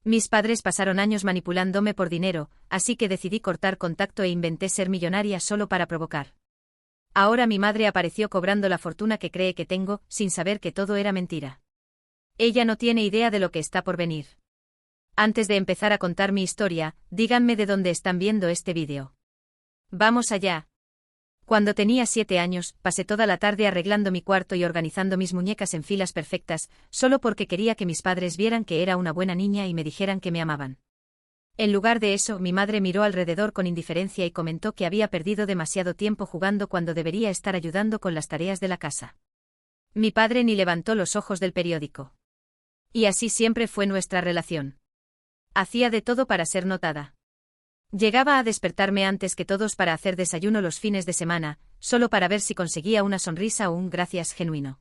Mis padres pasaron años manipulándome por dinero, así que decidí cortar contacto e inventé ser millonaria solo para provocar. Ahora mi madre apareció cobrando la fortuna que cree que tengo, sin saber que todo era mentira. Ella no tiene idea de lo que está por venir. Antes de empezar a contar mi historia, díganme de dónde están viendo este vídeo. Vamos allá. Cuando tenía 7 años, pasé toda la tarde arreglando mi cuarto y organizando mis muñecas en filas perfectas, solo porque quería que mis padres vieran que era una buena niña y me dijeran que me amaban. En lugar de eso, mi madre miró alrededor con indiferencia y comentó que había perdido demasiado tiempo jugando cuando debería estar ayudando con las tareas de la casa. Mi padre ni levantó los ojos del periódico. Y así siempre fue nuestra relación. Hacía de todo para ser notada. Llegaba a despertarme antes que todos para hacer desayuno los fines de semana, solo para ver si conseguía una sonrisa o un gracias genuino.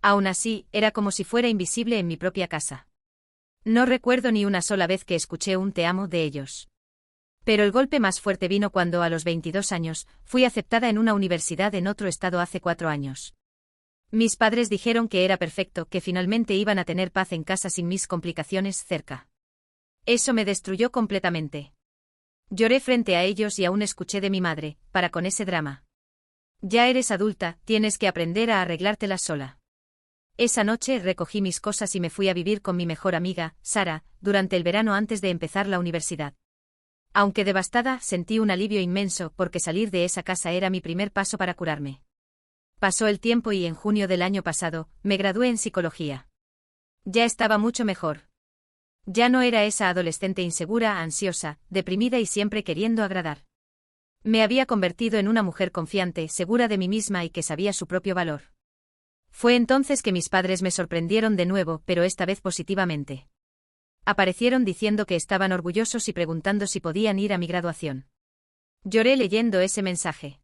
Aún así, era como si fuera invisible en mi propia casa. No recuerdo ni una sola vez que escuché un te amo de ellos. Pero el golpe más fuerte vino cuando, a los 22 años, fui aceptada en una universidad en otro estado hace 4 años. Mis padres dijeron que era perfecto, que finalmente iban a tener paz en casa sin mis complicaciones cerca. Eso me destruyó completamente. Lloré frente a ellos y aún escuché de mi madre, para con ese drama. Ya eres adulta, tienes que aprender a arreglártelas sola. Esa noche recogí mis cosas y me fui a vivir con mi mejor amiga, Sara, durante el verano antes de empezar la universidad. Aunque devastada, sentí un alivio inmenso porque salir de esa casa era mi primer paso para curarme. Pasó el tiempo y en junio del año pasado, me gradué en psicología. Ya estaba mucho mejor. Ya no era esa adolescente insegura, ansiosa, deprimida y siempre queriendo agradar. Me había convertido en una mujer confiante, segura de mí misma y que sabía su propio valor. Fue entonces que mis padres me sorprendieron de nuevo, pero esta vez positivamente. Aparecieron diciendo que estaban orgullosos y preguntando si podían ir a mi graduación. Lloré leyendo ese mensaje.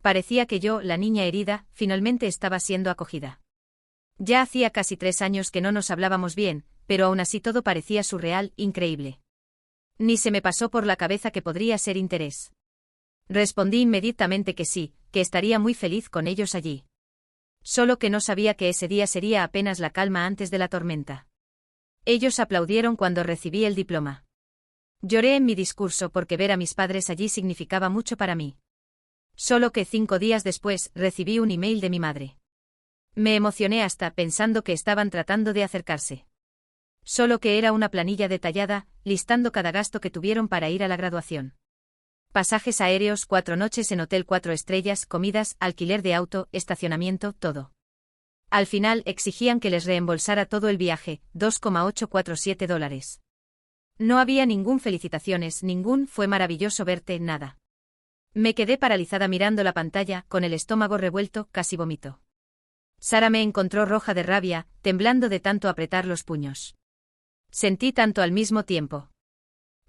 Parecía que yo, la niña herida, finalmente estaba siendo acogida. Ya hacía casi 3 años que no nos hablábamos bien, pero aún así todo parecía surreal, increíble. Ni se me pasó por la cabeza que podría ser interés. Respondí inmediatamente que sí, que estaría muy feliz con ellos allí. Solo que no sabía que ese día sería apenas la calma antes de la tormenta. Ellos aplaudieron cuando recibí el diploma. Lloré en mi discurso porque ver a mis padres allí significaba mucho para mí. Solo que 5 días después recibí un email de mi madre. Me emocioné hasta pensando que estaban tratando de acercarse. Solo que era una planilla detallada, listando cada gasto que tuvieron para ir a la graduación. Pasajes aéreos, 4 noches en hotel 4 estrellas, comidas, alquiler de auto, estacionamiento, todo. Al final exigían que les reembolsara todo el viaje, $2,847. No había ningún felicitaciones, ningún fue maravilloso verte, nada. Me quedé paralizada mirando la pantalla, con el estómago revuelto, casi vomito. Sara me encontró roja de rabia, temblando de tanto apretar los puños. Sentí tanto al mismo tiempo.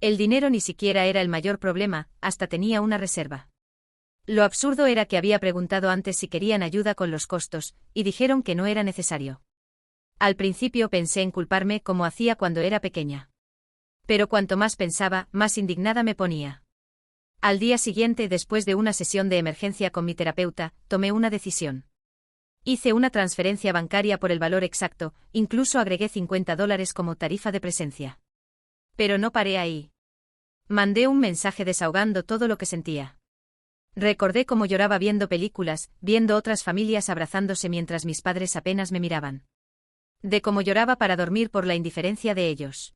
El dinero ni siquiera era el mayor problema, hasta tenía una reserva. Lo absurdo era que había preguntado antes si querían ayuda con los costos, y dijeron que no era necesario. Al principio pensé en culparme como hacía cuando era pequeña. Pero cuanto más pensaba, más indignada me ponía. Al día siguiente, después de una sesión de emergencia con mi terapeuta, tomé una decisión. Hice una transferencia bancaria por el valor exacto, incluso agregué $50 como tarifa de presencia. Pero no paré ahí. Mandé un mensaje desahogando todo lo que sentía. Recordé cómo lloraba viendo películas, viendo otras familias abrazándose mientras mis padres apenas me miraban. De cómo lloraba para dormir por la indiferencia de ellos.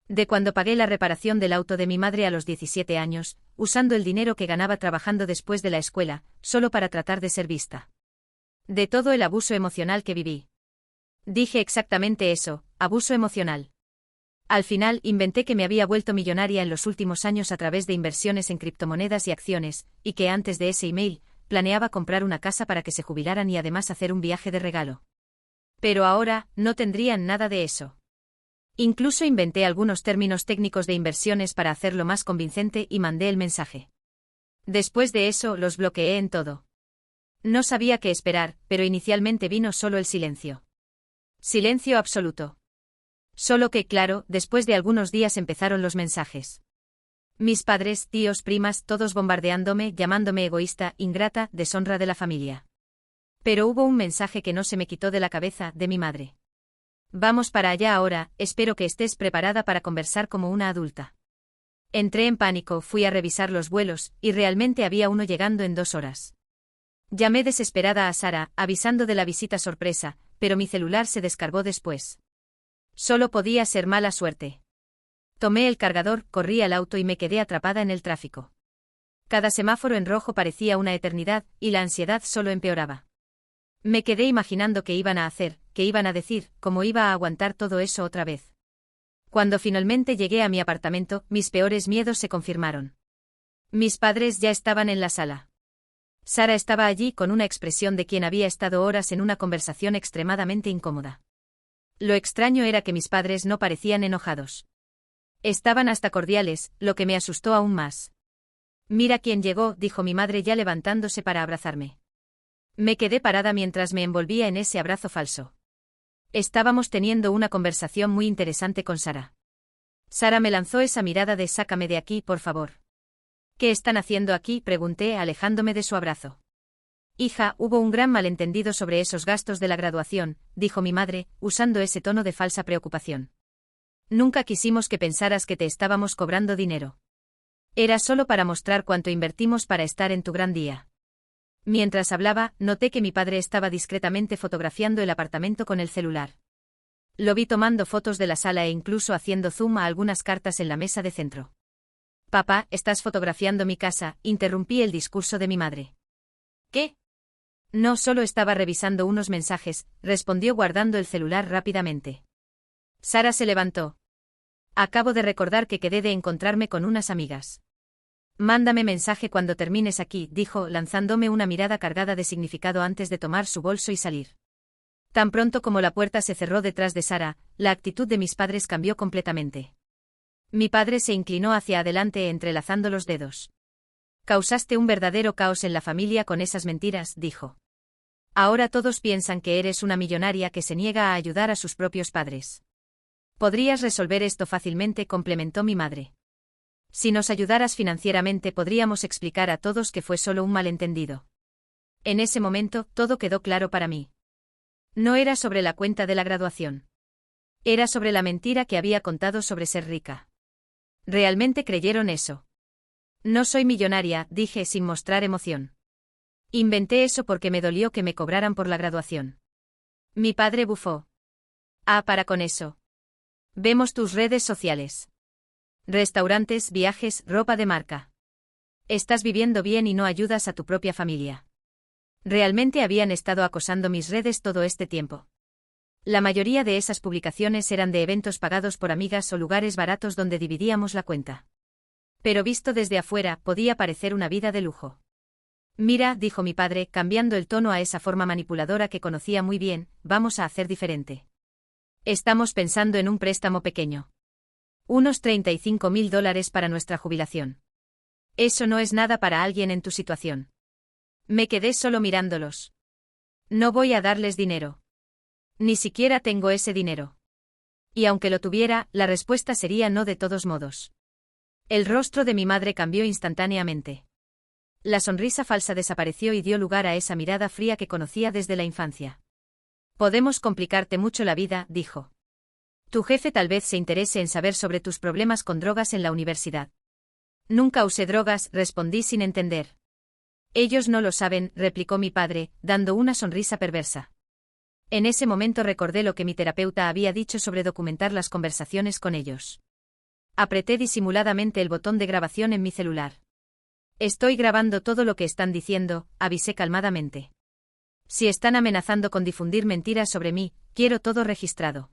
De cuando pagué la reparación del auto de mi madre a los 17 años, usando el dinero que ganaba trabajando después de la escuela, solo para tratar de ser vista. De todo el abuso emocional que viví. Dije exactamente eso, abuso emocional. Al final, inventé que me había vuelto millonaria en los últimos años a través de inversiones en criptomonedas y acciones, y que antes de ese email, planeaba comprar una casa para que se jubilaran y además hacer un viaje de regalo. Pero ahora, no tendrían nada de eso. Incluso inventé algunos términos técnicos de inversiones para hacerlo más convincente y mandé el mensaje. Después de eso, los bloqueé en todo. No sabía qué esperar, pero inicialmente vino solo el silencio. Silencio absoluto. Solo que, claro, después de algunos días empezaron los mensajes. Mis padres, tíos, primas, todos bombardeándome, llamándome egoísta, ingrata, deshonra de la familia. Pero hubo un mensaje que no se me quitó de la cabeza, de mi madre. Vamos para allá ahora, espero que estés preparada para conversar como una adulta. Entré en pánico, fui a revisar los vuelos, y realmente había uno llegando en 2 horas. Llamé desesperada a Sara, avisando de la visita sorpresa, pero mi celular se descargó después. Solo podía ser mala suerte. Tomé el cargador, corrí al auto y me quedé atrapada en el tráfico. Cada semáforo en rojo parecía una eternidad, y la ansiedad solo empeoraba. Me quedé imaginando qué iban a hacer, qué iban a decir, cómo iba a aguantar todo eso otra vez. Cuando finalmente llegué a mi apartamento, mis peores miedos se confirmaron. Mis padres ya estaban en la sala. Sara estaba allí con una expresión de quien había estado horas en una conversación extremadamente incómoda. Lo extraño era que mis padres no parecían enojados. Estaban hasta cordiales, lo que me asustó aún más. Mira quién llegó, dijo mi madre ya levantándose para abrazarme. Me quedé parada mientras me envolvía en ese abrazo falso. Estábamos teniendo una conversación muy interesante con Sara. Sara me lanzó esa mirada de sácame de aquí, por favor. ¿Qué están haciendo aquí?, pregunté, alejándome de su abrazo. Hija, hubo un gran malentendido sobre esos gastos de la graduación, dijo mi madre, usando ese tono de falsa preocupación. Nunca quisimos que pensaras que te estábamos cobrando dinero. Era solo para mostrar cuánto invertimos para estar en tu gran día. Mientras hablaba, noté que mi padre estaba discretamente fotografiando el apartamento con el celular. Lo vi tomando fotos de la sala e incluso haciendo zoom a algunas cartas en la mesa de centro. Papá, ¿estás fotografiando mi casa?, interrumpí el discurso de mi madre. ¿Qué? No, solo estaba revisando unos mensajes, respondió guardando el celular rápidamente. Sara se levantó. Acabo de recordar que quedé de encontrarme con unas amigas. Mándame mensaje cuando termines aquí, dijo, lanzándome una mirada cargada de significado antes de tomar su bolso y salir. Tan pronto como la puerta se cerró detrás de Sara, la actitud de mis padres cambió completamente. Mi padre se inclinó hacia adelante entrelazando los dedos. Causaste un verdadero caos en la familia con esas mentiras, dijo. Ahora todos piensan que eres una millonaria que se niega a ayudar a sus propios padres. Podrías resolver esto fácilmente, complementó mi madre. Si nos ayudaras financieramente podríamos explicar a todos que fue solo un malentendido. En ese momento, todo quedó claro para mí. No era sobre la cuenta de la graduación. Era sobre la mentira que había contado sobre ser rica. ¿Realmente creyeron eso? No soy millonaria, dije sin mostrar emoción. Inventé eso porque me dolió que me cobraran por la graduación. Mi padre bufó. Ah, para con eso. Vemos tus redes sociales. Restaurantes, viajes, ropa de marca. Estás viviendo bien y no ayudas a tu propia familia. Realmente habían estado acosando mis redes todo este tiempo. La mayoría de esas publicaciones eran de eventos pagados por amigas o lugares baratos donde dividíamos la cuenta. Pero visto desde afuera, podía parecer una vida de lujo. Mira, dijo mi padre, cambiando el tono a esa forma manipuladora que conocía muy bien, vamos a hacer diferente. Estamos pensando en un préstamo pequeño. Unos $35.000 para nuestra jubilación. Eso no es nada para alguien en tu situación. Me quedé solo mirándolos. No voy a darles dinero. Ni siquiera tengo ese dinero. Y aunque lo tuviera, la respuesta sería no de todos modos. El rostro de mi madre cambió instantáneamente. La sonrisa falsa desapareció y dio lugar a esa mirada fría que conocía desde la infancia. Podemos complicarte mucho la vida, dijo. Tu jefe tal vez se interese en saber sobre tus problemas con drogas en la universidad. Nunca usé drogas, respondí sin entender. Ellos no lo saben, replicó mi padre, dando una sonrisa perversa. En ese momento recordé lo que mi terapeuta había dicho sobre documentar las conversaciones con ellos. Apreté disimuladamente el botón de grabación en mi celular. Estoy grabando todo lo que están diciendo, avisé calmadamente. Si están amenazando con difundir mentiras sobre mí, quiero todo registrado.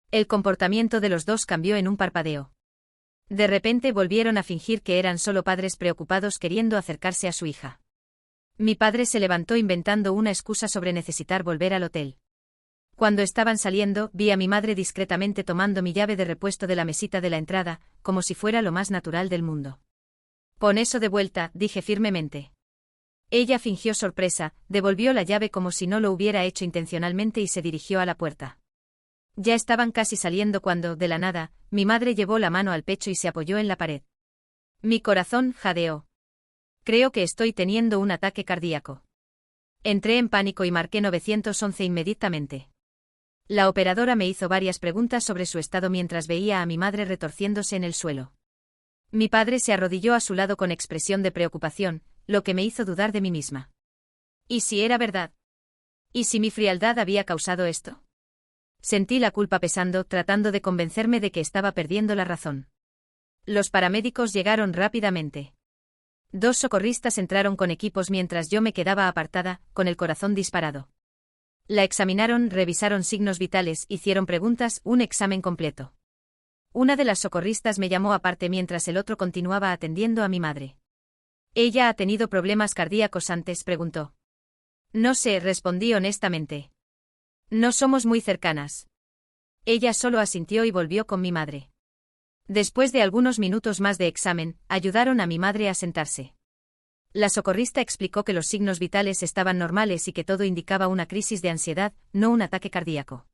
El comportamiento de los dos cambió en un parpadeo. De repente volvieron a fingir que eran solo padres preocupados queriendo acercarse a su hija. Mi padre se levantó inventando una excusa sobre necesitar volver al hotel. Cuando estaban saliendo, vi a mi madre discretamente tomando mi llave de repuesto de la mesita de la entrada, como si fuera lo más natural del mundo. Pon eso de vuelta, dije firmemente. Ella fingió sorpresa, devolvió la llave como si no lo hubiera hecho intencionalmente y se dirigió a la puerta. Ya estaban casi saliendo cuando, de la nada, mi madre llevó la mano al pecho y se apoyó en la pared. Mi corazón jadeó. Creo que estoy teniendo un ataque cardíaco. Entré en pánico y marqué 911 inmediatamente. La operadora me hizo varias preguntas sobre su estado mientras veía a mi madre retorciéndose en el suelo. Mi padre se arrodilló a su lado con expresión de preocupación, lo que me hizo dudar de mí misma. ¿Y si era verdad? ¿Y si mi frialdad había causado esto? Sentí la culpa pesando, tratando de convencerme de que estaba perdiendo la razón. Los paramédicos llegaron rápidamente. 2 socorristas entraron con equipos mientras yo me quedaba apartada, con el corazón disparado. La examinaron, revisaron signos vitales, hicieron preguntas, un examen completo. Una de las socorristas me llamó aparte mientras el otro continuaba atendiendo a mi madre. ¿Ella ha tenido problemas cardíacos antes?, preguntó. No sé, respondí honestamente. No somos muy cercanas. Ella solo asintió y volvió con mi madre. Después de algunos minutos más de examen, ayudaron a mi madre a sentarse. La socorrista explicó que los signos vitales estaban normales y que todo indicaba una crisis de ansiedad, no un ataque cardíaco.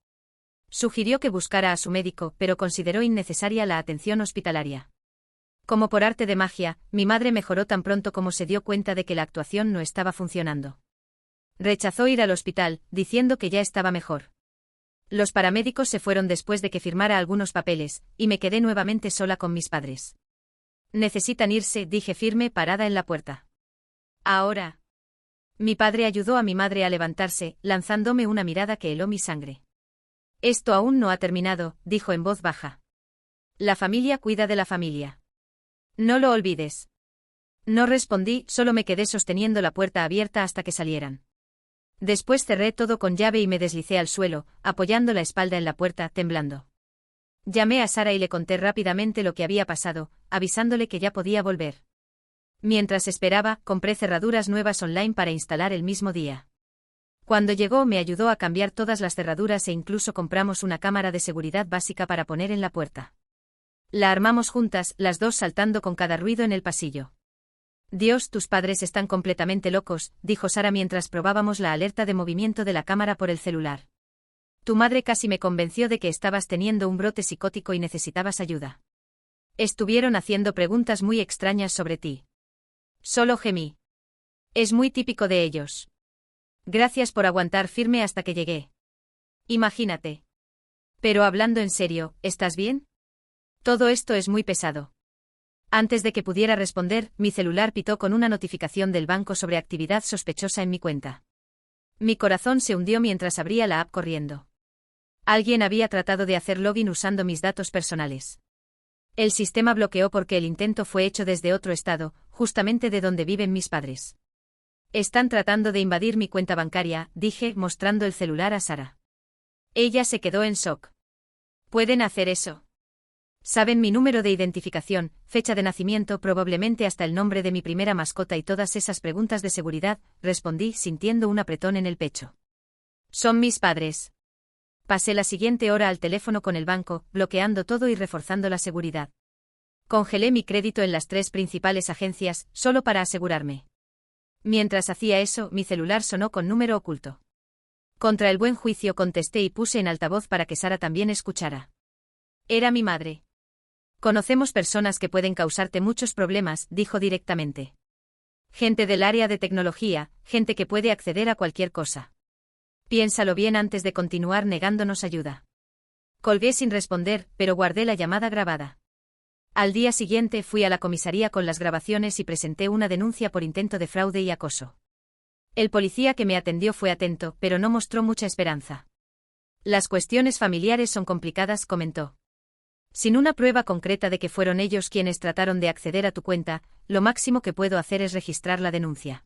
Sugirió que buscara a su médico, pero consideró innecesaria la atención hospitalaria. Como por arte de magia, mi madre mejoró tan pronto como se dio cuenta de que la actuación no estaba funcionando. Rechazó ir al hospital, diciendo que ya estaba mejor. Los paramédicos se fueron después de que firmara algunos papeles, y me quedé nuevamente sola con mis padres. Necesitan irse, dije firme, parada en la puerta. Ahora. Mi padre ayudó a mi madre a levantarse, lanzándome una mirada que heló mi sangre. Esto aún no ha terminado, dijo en voz baja. La familia cuida de la familia. No lo olvides. No respondí, solo me quedé sosteniendo la puerta abierta hasta que salieran. Después cerré todo con llave y me deslicé al suelo, apoyando la espalda en la puerta, temblando. Llamé a Sara y le conté rápidamente lo que había pasado, avisándole que ya podía volver. Mientras esperaba, compré cerraduras nuevas online para instalar el mismo día. Cuando llegó me ayudó a cambiar todas las cerraduras e incluso compramos una cámara de seguridad básica para poner en la puerta. La armamos juntas, las dos saltando con cada ruido en el pasillo. Dios, tus padres están completamente locos, dijo Sara mientras probábamos la alerta de movimiento de la cámara por el celular. Tu madre casi me convenció de que estabas teniendo un brote psicótico y necesitabas ayuda. Estuvieron haciendo preguntas muy extrañas sobre ti. Solo gemí. Es muy típico de ellos. Gracias por aguantar firme hasta que llegué. Imagínate. Pero hablando en serio, ¿estás bien? Todo esto es muy pesado. Antes de que pudiera responder, mi celular pitó con una notificación del banco sobre actividad sospechosa en mi cuenta. Mi corazón se hundió mientras abría la app corriendo. Alguien había tratado de hacer login usando mis datos personales. El sistema bloqueó porque el intento fue hecho desde otro estado, justamente de donde viven mis padres. Están tratando de invadir mi cuenta bancaria, dije, mostrando el celular a Sara. Ella se quedó en shock. ¿Pueden hacer eso? Saben mi número de identificación, fecha de nacimiento, probablemente hasta el nombre de mi primera mascota y todas esas preguntas de seguridad, respondí sintiendo un apretón en el pecho. Son mis padres. Pasé la siguiente hora al teléfono con el banco, bloqueando todo y reforzando la seguridad. Congelé mi crédito en las 3 principales agencias, solo para asegurarme. Mientras hacía eso, mi celular sonó con número oculto. Contra el buen juicio contesté y puse en altavoz para que Sara también escuchara. Era mi madre. Conocemos personas que pueden causarte muchos problemas, dijo directamente. Gente del área de tecnología, gente que puede acceder a cualquier cosa. Piénsalo bien antes de continuar negándonos ayuda. Colgué sin responder, pero guardé la llamada grabada. Al día siguiente fui a la comisaría con las grabaciones y presenté una denuncia por intento de fraude y acoso. El policía que me atendió fue atento, pero no mostró mucha esperanza. Las cuestiones familiares son complicadas, comentó. Sin una prueba concreta de que fueron ellos quienes trataron de acceder a tu cuenta, lo máximo que puedo hacer es registrar la denuncia.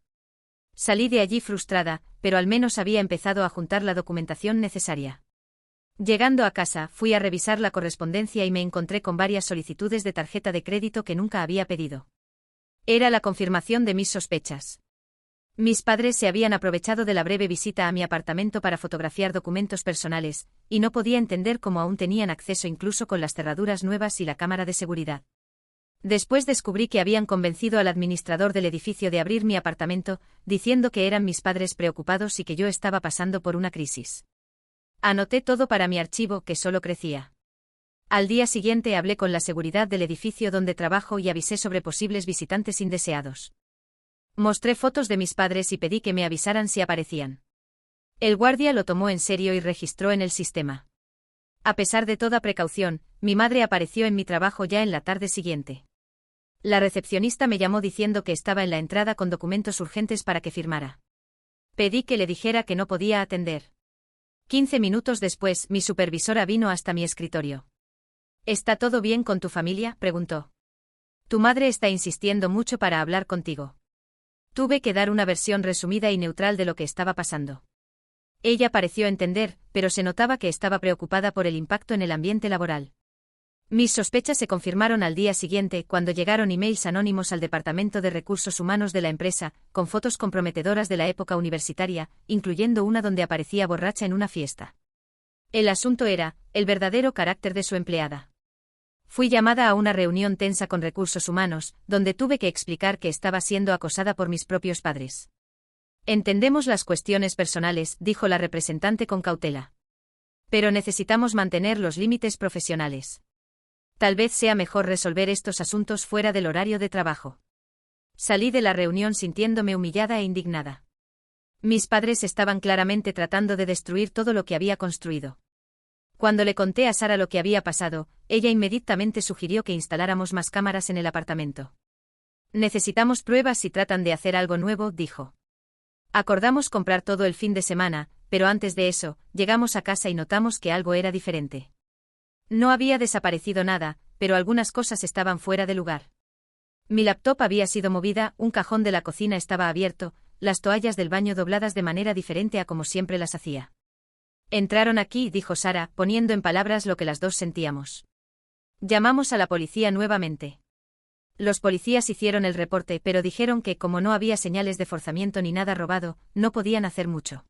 Salí de allí frustrada, pero al menos había empezado a juntar la documentación necesaria. Llegando a casa, fui a revisar la correspondencia y me encontré con varias solicitudes de tarjeta de crédito que nunca había pedido. Era la confirmación de mis sospechas. Mis padres se habían aprovechado de la breve visita a mi apartamento para fotografiar documentos personales, y no podía entender cómo aún tenían acceso incluso con las cerraduras nuevas y la cámara de seguridad. Después descubrí que habían convencido al administrador del edificio de abrir mi apartamento, diciendo que eran mis padres preocupados y que yo estaba pasando por una crisis. Anoté todo para mi archivo, que solo crecía. Al día siguiente hablé con la seguridad del edificio donde trabajo y avisé sobre posibles visitantes indeseados. Mostré fotos de mis padres y pedí que me avisaran si aparecían. El guardia lo tomó en serio y registró en el sistema. A pesar de toda precaución, mi madre apareció en mi trabajo ya en la tarde siguiente. La recepcionista me llamó diciendo que estaba en la entrada con documentos urgentes para que firmara. Pedí que le dijera que no podía atender. 15 minutos después, mi supervisora vino hasta mi escritorio. ¿Está todo bien con tu familia?, preguntó. Tu madre está insistiendo mucho para hablar contigo. Tuve que dar una versión resumida y neutral de lo que estaba pasando. Ella pareció entender, pero se notaba que estaba preocupada por el impacto en el ambiente laboral. Mis sospechas se confirmaron al día siguiente cuando llegaron emails anónimos al Departamento de Recursos Humanos de la empresa, con fotos comprometedoras de la época universitaria, incluyendo una donde aparecía borracha en una fiesta. El asunto era, el verdadero carácter de su empleada. Fui llamada a una reunión tensa con Recursos Humanos, donde tuve que explicar que estaba siendo acosada por mis propios padres. Entendemos las cuestiones personales, dijo la representante con cautela. Pero necesitamos mantener los límites profesionales. Tal vez sea mejor resolver estos asuntos fuera del horario de trabajo. Salí de la reunión sintiéndome humillada e indignada. Mis padres estaban claramente tratando de destruir todo lo que había construido. Cuando le conté a Sara lo que había pasado, ella inmediatamente sugirió que instaláramos más cámaras en el apartamento. Necesitamos pruebas si tratan de hacer algo nuevo, dijo. Acordamos comprar todo el fin de semana, pero antes de eso, llegamos a casa y notamos que algo era diferente. No había desaparecido nada, pero algunas cosas estaban fuera de lugar. Mi laptop había sido movida, un cajón de la cocina estaba abierto, las toallas del baño dobladas de manera diferente a como siempre las hacía. Entraron aquí, dijo Sara, poniendo en palabras lo que las dos sentíamos. Llamamos a la policía nuevamente. Los policías hicieron el reporte, pero dijeron que, como no había señales de forzamiento ni nada robado, no podían hacer mucho.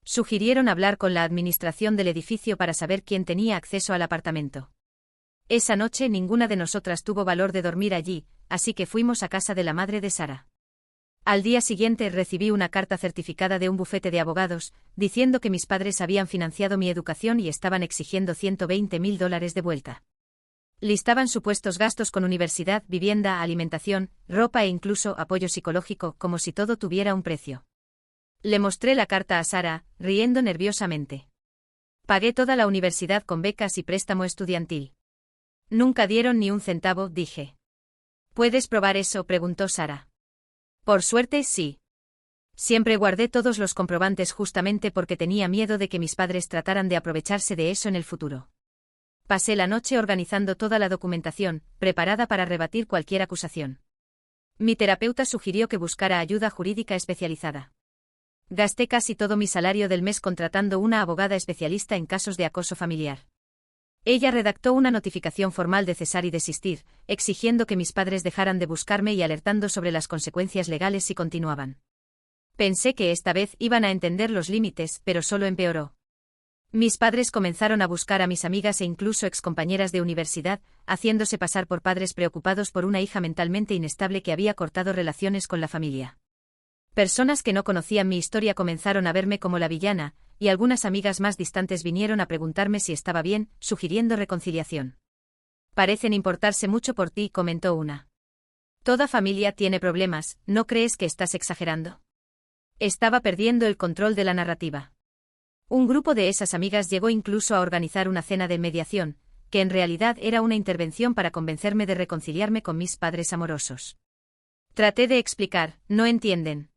Sugirieron hablar con la administración del edificio para saber quién tenía acceso al apartamento. Esa noche ninguna de nosotras tuvo valor de dormir allí, así que fuimos a casa de la madre de Sara. Al día siguiente recibí una carta certificada de un bufete de abogados, diciendo que mis padres habían financiado mi educación y estaban exigiendo $120.000 de vuelta. Listaban supuestos gastos con universidad, vivienda, alimentación, ropa e incluso apoyo psicológico, como si todo tuviera un precio. Le mostré la carta a Sara, riendo nerviosamente. Pagué toda la universidad con becas y préstamo estudiantil. Nunca dieron ni un centavo, dije. ¿Puedes probar eso?, preguntó Sara. Por suerte, sí. Siempre guardé todos los comprobantes justamente porque tenía miedo de que mis padres trataran de aprovecharse de eso en el futuro. Pasé la noche organizando toda la documentación, preparada para rebatir cualquier acusación. Mi terapeuta sugirió que buscara ayuda jurídica especializada. Gasté casi todo mi salario del mes contratando una abogada especialista en casos de acoso familiar. Ella redactó una notificación formal de cesar y desistir, exigiendo que mis padres dejaran de buscarme y alertando sobre las consecuencias legales si continuaban. Pensé que esta vez iban a entender los límites, pero solo empeoró. Mis padres comenzaron a buscar a mis amigas e incluso excompañeras de universidad, haciéndose pasar por padres preocupados por una hija mentalmente inestable que había cortado relaciones con la familia. Personas que no conocían mi historia comenzaron a verme como la villana, y algunas amigas más distantes vinieron a preguntarme si estaba bien, sugiriendo reconciliación. Parecen importarse mucho por ti, comentó una. Toda familia tiene problemas, ¿no crees que estás exagerando? Estaba perdiendo el control de la narrativa. Un grupo de esas amigas llegó incluso a organizar una cena de mediación, que en realidad era una intervención para convencerme de reconciliarme con mis padres amorosos. Traté de explicar, no entienden.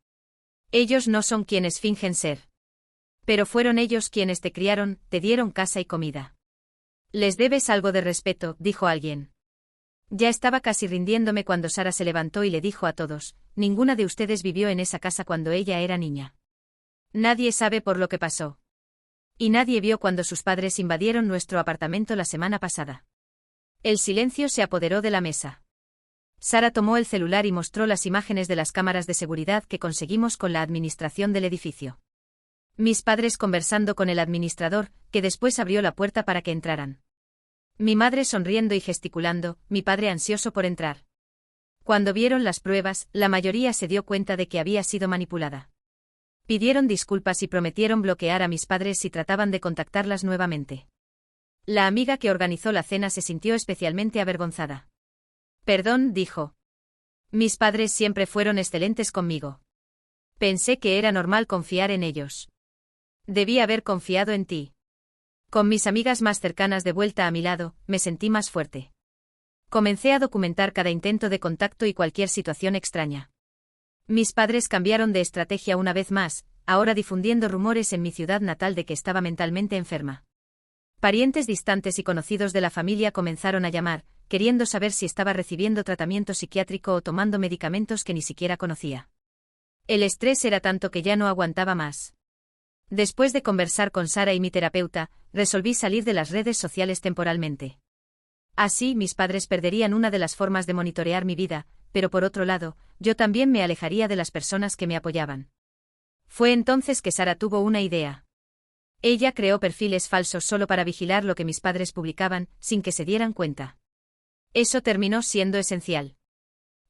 Ellos no son quienes fingen ser. Pero fueron ellos quienes te criaron, te dieron casa y comida. Les debes algo de respeto, dijo alguien. Ya estaba casi rindiéndome cuando Sara se levantó y le dijo a todos, ninguna de ustedes vivió en esa casa cuando ella era niña. Nadie sabe por lo que pasó. Y nadie vio cuando sus padres invadieron nuestro apartamento la semana pasada. El silencio se apoderó de la mesa. Sara tomó el celular y mostró las imágenes de las cámaras de seguridad que conseguimos con la administración del edificio. Mis padres conversando con el administrador, que después abrió la puerta para que entraran. Mi madre sonriendo y gesticulando, mi padre ansioso por entrar. Cuando vieron las pruebas, la mayoría se dio cuenta de que había sido manipulada. Pidieron disculpas y prometieron bloquear a mis padres si trataban de contactarlas nuevamente. La amiga que organizó la cena se sintió especialmente avergonzada. Perdón, dijo. Mis padres siempre fueron excelentes conmigo. Pensé que era normal confiar en ellos. Debí haber confiado en ti. Con mis amigas más cercanas de vuelta a mi lado, me sentí más fuerte. Comencé a documentar cada intento de contacto y cualquier situación extraña. Mis padres cambiaron de estrategia una vez más, ahora difundiendo rumores en mi ciudad natal de que estaba mentalmente enferma. Parientes distantes y conocidos de la familia comenzaron a llamar, queriendo saber si estaba recibiendo tratamiento psiquiátrico o tomando medicamentos que ni siquiera conocía. El estrés era tanto que ya no aguantaba más. Después de conversar con Sara y mi terapeuta, resolví salir de las redes sociales temporalmente. Así, mis padres perderían una de las formas de monitorear mi vida, pero por otro lado, yo también me alejaría de las personas que me apoyaban. Fue entonces que Sara tuvo una idea. Ella creó perfiles falsos solo para vigilar lo que mis padres publicaban, sin que se dieran cuenta. Eso terminó siendo esencial.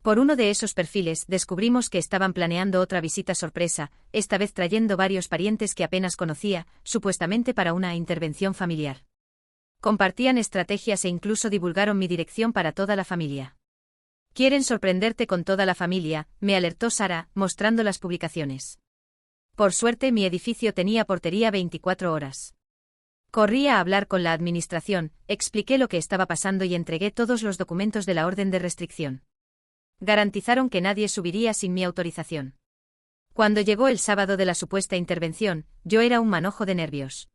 Por uno de esos perfiles descubrimos que estaban planeando otra visita sorpresa, esta vez trayendo varios parientes que apenas conocía, supuestamente para una intervención familiar. Compartían estrategias e incluso divulgaron mi dirección para toda la familia. Quieren sorprenderte con toda la familia, me alertó Sara, mostrando las publicaciones. Por suerte mi edificio tenía portería 24 horas. Corrí a hablar con la administración, expliqué lo que estaba pasando y entregué todos los documentos de la orden de restricción. Garantizaron que nadie subiría sin mi autorización. Cuando llegó el sábado de la supuesta intervención, yo era un manojo de nervios.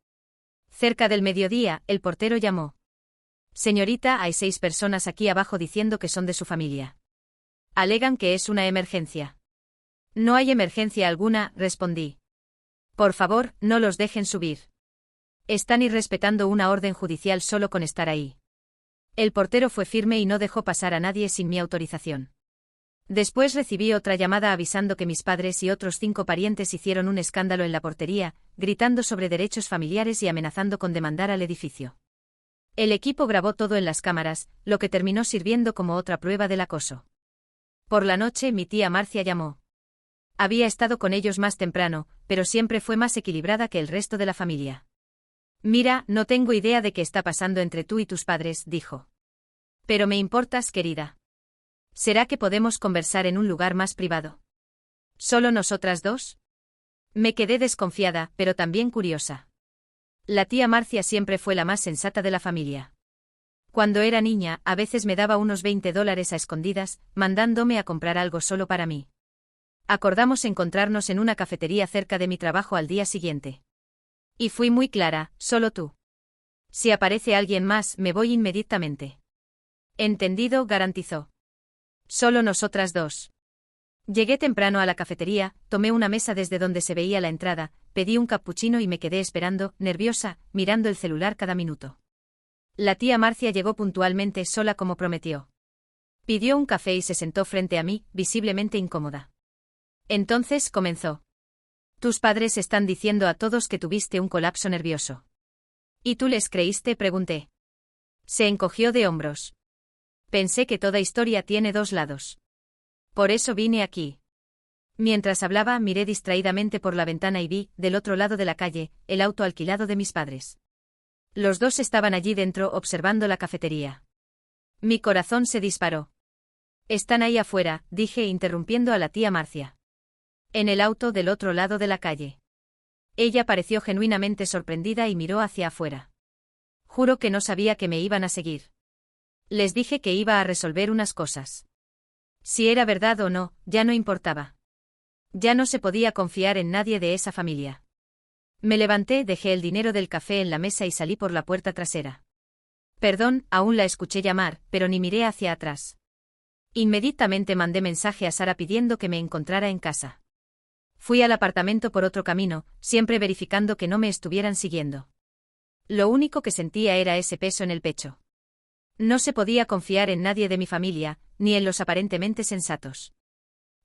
Cerca del mediodía, el portero llamó. Señorita, hay 6 personas aquí abajo diciendo que son de su familia. Alegan que es una emergencia. No hay emergencia alguna, respondí. Por favor, no los dejen subir. Están irrespetando una orden judicial solo con estar ahí. El portero fue firme y no dejó pasar a nadie sin mi autorización. Después recibí otra llamada avisando que mis padres y otros 5 parientes hicieron un escándalo en la portería, gritando sobre derechos familiares y amenazando con demandar al edificio. El equipo grabó todo en las cámaras, lo que terminó sirviendo como otra prueba del acoso. Por la noche mi tía Marcia llamó. Había estado con ellos más temprano, pero siempre fue más equilibrada que el resto de la familia. Mira, no tengo idea de qué está pasando entre tú y tus padres, dijo. Pero me importas, querida. ¿Será que podemos conversar en un lugar más privado? ¿Solo nosotras dos? Me quedé desconfiada, pero también curiosa. La tía Marcia siempre fue la más sensata de la familia. Cuando era niña, a veces me daba unos $20 a escondidas, mandándome a comprar algo solo para mí. Acordamos encontrarnos en una cafetería cerca de mi trabajo al día siguiente. Y fui muy clara, solo tú. Si aparece alguien más, me voy inmediatamente. Entendido, garantizó. Solo nosotras dos. Llegué temprano a la cafetería, tomé una mesa desde donde se veía la entrada, pedí un cappuccino y me quedé esperando, nerviosa, mirando el celular cada minuto. La tía Marcia llegó puntualmente sola como prometió. Pidió un café y se sentó frente a mí, visiblemente incómoda. Entonces comenzó. Tus padres están diciendo a todos que tuviste un colapso nervioso. ¿Y tú les creíste?, pregunté. Se encogió de hombros. Pensé que toda historia tiene 2 lados. Por eso vine aquí. Mientras hablaba, miré distraídamente por la ventana y vi, del otro lado de la calle, el auto alquilado de mis padres. Los dos estaban allí dentro observando la cafetería. Mi corazón se disparó. Están ahí afuera, dije interrumpiendo a la tía Marcia. En el auto del otro lado de la calle. Ella pareció genuinamente sorprendida y miró hacia afuera. Juro que no sabía que me iban a seguir. Les dije que iba a resolver unas cosas. Si era verdad o no, ya no importaba. Ya no se podía confiar en nadie de esa familia. Me levanté, dejé el dinero del café en la mesa y salí por la puerta trasera. Perdón, aún la escuché llamar, pero ni miré hacia atrás. Inmediatamente mandé mensaje a Sara pidiendo que me encontrara en casa. Fui al apartamento por otro camino, siempre verificando que no me estuvieran siguiendo. Lo único que sentía era ese peso en el pecho. No se podía confiar en nadie de mi familia, ni en los aparentemente sensatos.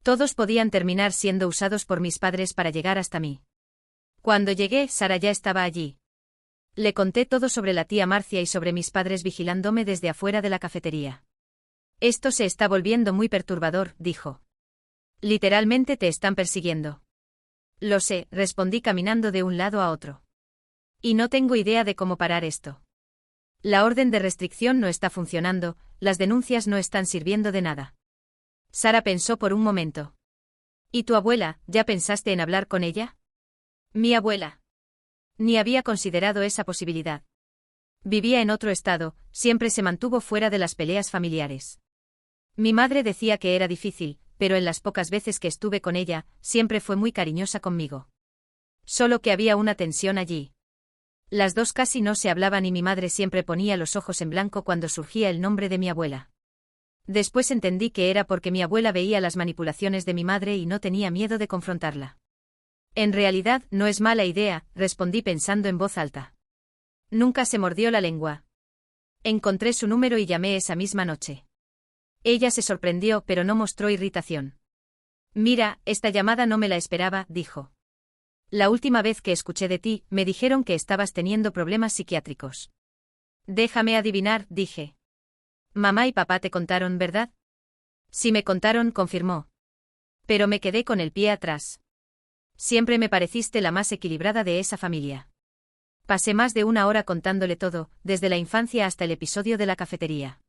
Todos podían terminar siendo usados por mis padres para llegar hasta mí. Cuando llegué, Sara ya estaba allí. Le conté todo sobre la tía Marcia y sobre mis padres vigilándome desde afuera de la cafetería. Esto se está volviendo muy perturbador, dijo. Literalmente te están persiguiendo. Lo sé, respondí caminando de un lado a otro. Y no tengo idea de cómo parar esto. La orden de restricción no está funcionando, las denuncias no están sirviendo de nada. Sara pensó por un momento. ¿Y tu abuela, ya pensaste en hablar con ella? Mi abuela. Ni había considerado esa posibilidad. Vivía en otro estado, siempre se mantuvo fuera de las peleas familiares. Mi madre decía que era difícil, pero en las pocas veces que estuve con ella, siempre fue muy cariñosa conmigo. Solo que había una tensión allí. Las dos casi no se hablaban y mi madre siempre ponía los ojos en blanco cuando surgía el nombre de mi abuela. Después entendí que era porque mi abuela veía las manipulaciones de mi madre y no tenía miedo de confrontarla. En realidad, no es mala idea, respondí pensando en voz alta. Nunca se mordió la lengua. Encontré su número y llamé esa misma noche. Ella se sorprendió, pero no mostró irritación. Mira, esta llamada no me la esperaba, dijo. La última vez que escuché de ti, me dijeron que estabas teniendo problemas psiquiátricos. Déjame adivinar, dije. Mamá y papá te contaron, ¿verdad? Sí me contaron, confirmó. Pero me quedé con el pie atrás. Siempre me pareciste la más equilibrada de esa familia. Pasé más de una hora contándole todo, desde la infancia hasta el episodio de la cafetería.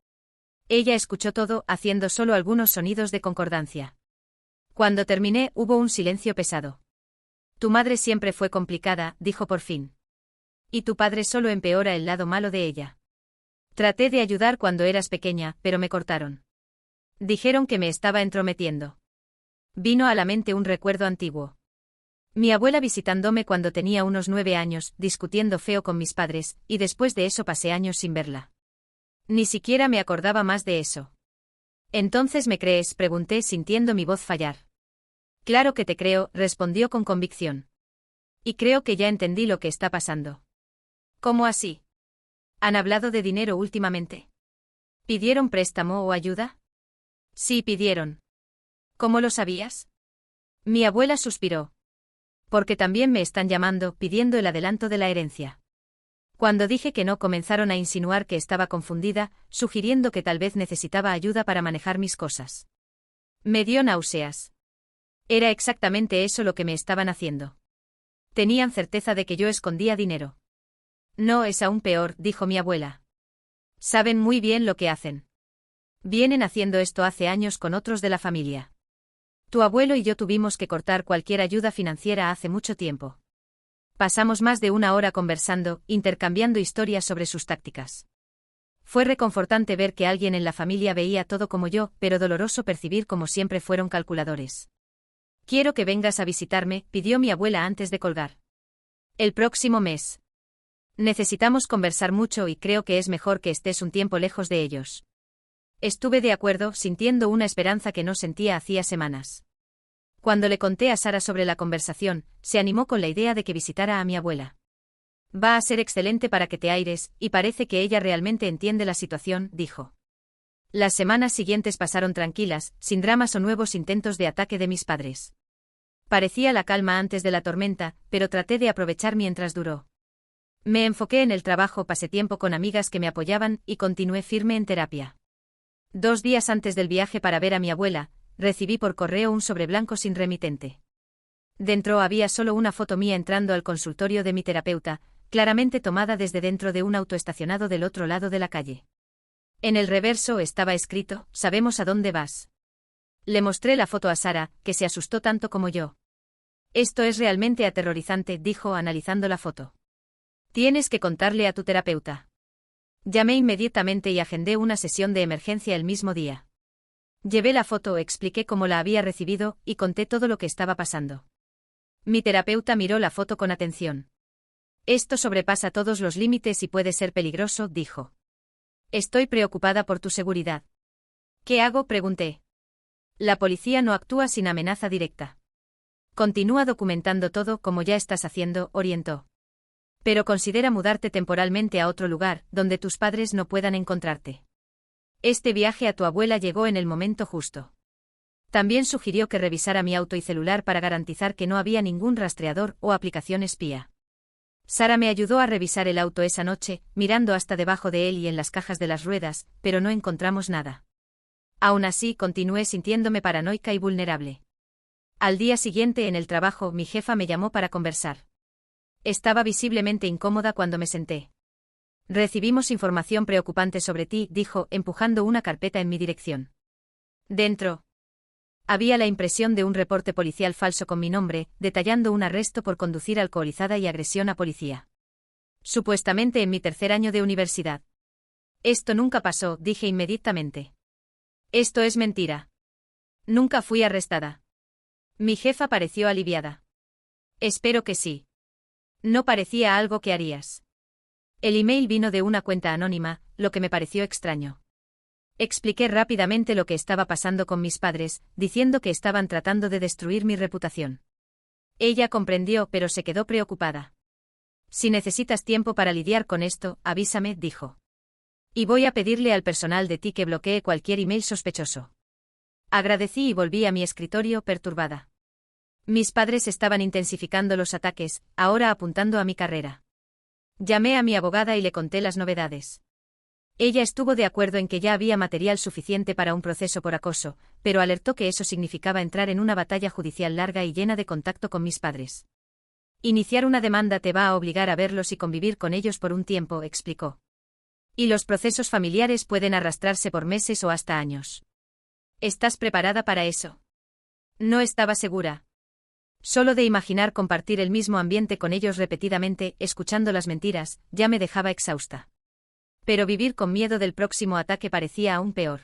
Ella escuchó todo, haciendo solo algunos sonidos de concordancia. Cuando terminé, hubo un silencio pesado. Tu madre siempre fue complicada, dijo por fin. Y tu padre solo empeora el lado malo de ella. Traté de ayudar cuando eras pequeña, pero me cortaron. Dijeron que me estaba entrometiendo. Vino a la mente un recuerdo antiguo. Mi abuela visitándome cuando tenía unos 9 años, discutiendo feo con mis padres, y después de eso pasé años sin verla. Ni siquiera me acordaba más de eso. ¿Entonces me crees?, pregunté sintiendo mi voz fallar. Claro que te creo, respondió con convicción. Y creo que ya entendí lo que está pasando. ¿Cómo así? ¿Han hablado de dinero últimamente? ¿Pidieron préstamo o ayuda? Sí, pidieron. ¿Cómo lo sabías? Mi abuela suspiró. Porque también me están llamando, pidiendo el adelanto de la herencia. Cuando dije que no, comenzaron a insinuar que estaba confundida, sugiriendo que tal vez necesitaba ayuda para manejar mis cosas. Me dio náuseas. Era exactamente eso lo que me estaban haciendo. Tenían certeza de que yo escondía dinero. No, es aún peor, dijo mi abuela. Saben muy bien lo que hacen. Vienen haciendo esto hace años con otros de la familia. Tu abuelo y yo tuvimos que cortar cualquier ayuda financiera hace mucho tiempo. Pasamos más de una hora conversando, intercambiando historias sobre sus tácticas. Fue reconfortante ver que alguien en la familia veía todo como yo, pero doloroso percibir cómo siempre fueron calculadores. Quiero que vengas a visitarme, pidió mi abuela antes de colgar. El próximo mes. Necesitamos conversar mucho y creo que es mejor que estés un tiempo lejos de ellos. Estuve de acuerdo, sintiendo una esperanza que no sentía hacía semanas. Cuando le conté a Sara sobre la conversación, se animó con la idea de que visitara a mi abuela. Va a ser excelente para que te aires, y parece que ella realmente entiende la situación, dijo. Las semanas siguientes pasaron tranquilas, sin dramas o nuevos intentos de ataque de mis padres. Parecía la calma antes de la tormenta, pero traté de aprovechar mientras duró. Me enfoqué en el trabajo, pasé tiempo con amigas que me apoyaban y continué firme en terapia. 2 días antes del viaje para ver a mi abuela, recibí por correo un sobre blanco sin remitente. Dentro había solo una foto mía entrando al consultorio de mi terapeuta, claramente tomada desde dentro de un auto estacionado del otro lado de la calle. En el reverso estaba escrito: «Sabemos a dónde vas». Le mostré la foto a Sara, que se asustó tanto como yo. Esto es realmente aterrorizante, dijo analizando la foto. Tienes que contarle a tu terapeuta. Llamé inmediatamente y agendé una sesión de emergencia el mismo día. Llevé la foto, expliqué cómo la había recibido y conté todo lo que estaba pasando. Mi terapeuta miró la foto con atención. Esto sobrepasa todos los límites y puede ser peligroso, dijo. Estoy preocupada por tu seguridad. ¿Qué hago?, pregunté. La policía no actúa sin amenaza directa. Continúa documentando todo como ya estás haciendo, orientó. Pero considera mudarte temporalmente a otro lugar, donde tus padres no puedan encontrarte. Este viaje a tu abuela llegó en el momento justo. También sugirió que revisara mi auto y celular para garantizar que no había ningún rastreador o aplicación espía. Sara me ayudó a revisar el auto esa noche, mirando hasta debajo de él y en las cajas de las ruedas, pero no encontramos nada. Aún así, continué sintiéndome paranoica y vulnerable. Al día siguiente en el trabajo, mi jefa me llamó para conversar. Estaba visiblemente incómoda cuando me senté. Recibimos información preocupante sobre ti, dijo, empujando una carpeta en mi dirección. ¿Dentro? Había la impresión de un reporte policial falso con mi nombre, detallando un arresto por conducir alcoholizada y agresión a policía. Supuestamente en mi tercer año de universidad. Esto nunca pasó, dije inmediatamente. Esto es mentira. Nunca fui arrestada. Mi jefa pareció aliviada. Espero que sí. No parecía algo que harías. El email vino de una cuenta anónima, lo que me pareció extraño. Expliqué rápidamente lo que estaba pasando con mis padres, diciendo que estaban tratando de destruir mi reputación. Ella comprendió, pero se quedó preocupada. Si necesitas tiempo para lidiar con esto, avísame, dijo. Y voy a pedirle al personal de ti que bloquee cualquier email sospechoso. Agradecí y volví a mi escritorio perturbada. Mis padres estaban intensificando los ataques, ahora apuntando a mi carrera. Llamé a mi abogada y le conté las novedades. Ella estuvo de acuerdo en que ya había material suficiente para un proceso por acoso, pero alertó que eso significaba entrar en una batalla judicial larga y llena de contacto con mis padres. Iniciar una demanda te va a obligar a verlos y convivir con ellos por un tiempo, explicó. Y los procesos familiares pueden arrastrarse por meses o hasta años. ¿Estás preparada para eso? No estaba segura. Solo de imaginar compartir el mismo ambiente con ellos repetidamente, escuchando las mentiras, ya me dejaba exhausta. Pero vivir con miedo del próximo ataque parecía aún peor.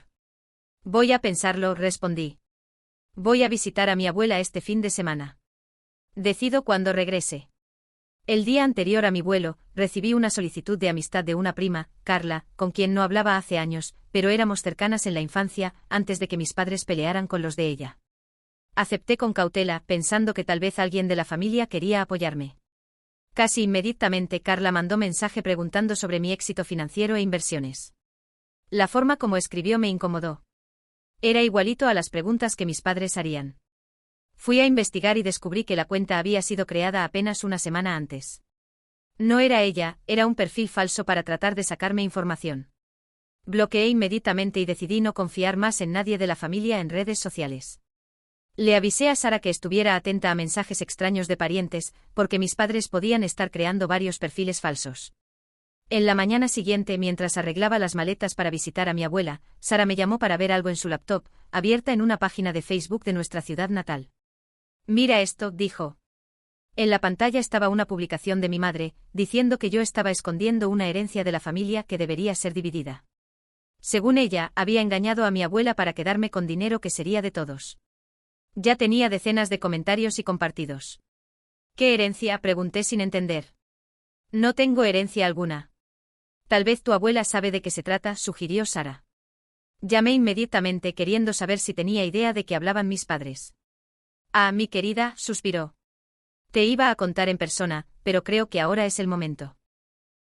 Voy a pensarlo, respondí. Voy a visitar a mi abuela este fin de semana. Decido cuándo regrese. El día anterior a mi vuelo, recibí una solicitud de amistad de una prima, Carla, con quien no hablaba hace años, pero éramos cercanas en la infancia, antes de que mis padres pelearan con los de ella. Acepté con cautela, pensando que tal vez alguien de la familia quería apoyarme. Casi inmediatamente Carla mandó mensaje preguntando sobre mi éxito financiero e inversiones. La forma como escribió me incomodó. Era igualito a las preguntas que mis padres harían. Fui a investigar y descubrí que la cuenta había sido creada apenas una semana antes. No era ella, era un perfil falso para tratar de sacarme información. Bloqueé inmediatamente y decidí no confiar más en nadie de la familia en redes sociales. Le avisé a Sara que estuviera atenta a mensajes extraños de parientes, porque mis padres podían estar creando varios perfiles falsos. En la mañana siguiente, mientras arreglaba las maletas para visitar a mi abuela, Sara me llamó para ver algo en su laptop, abierta en una página de Facebook de nuestra ciudad natal. Mira esto, dijo. En la pantalla estaba una publicación de mi madre, diciendo que yo estaba escondiendo una herencia de la familia que debería ser dividida. Según ella, había engañado a mi abuela para quedarme con dinero que sería de todos. Ya tenía decenas de comentarios y compartidos. ¿Qué herencia?, pregunté sin entender. No tengo herencia alguna. Tal vez tu abuela sabe de qué se trata, sugirió Sara. Llamé inmediatamente queriendo saber si tenía idea de qué hablaban mis padres. Ah, mi querida, suspiró. Te iba a contar en persona, pero creo que ahora es el momento.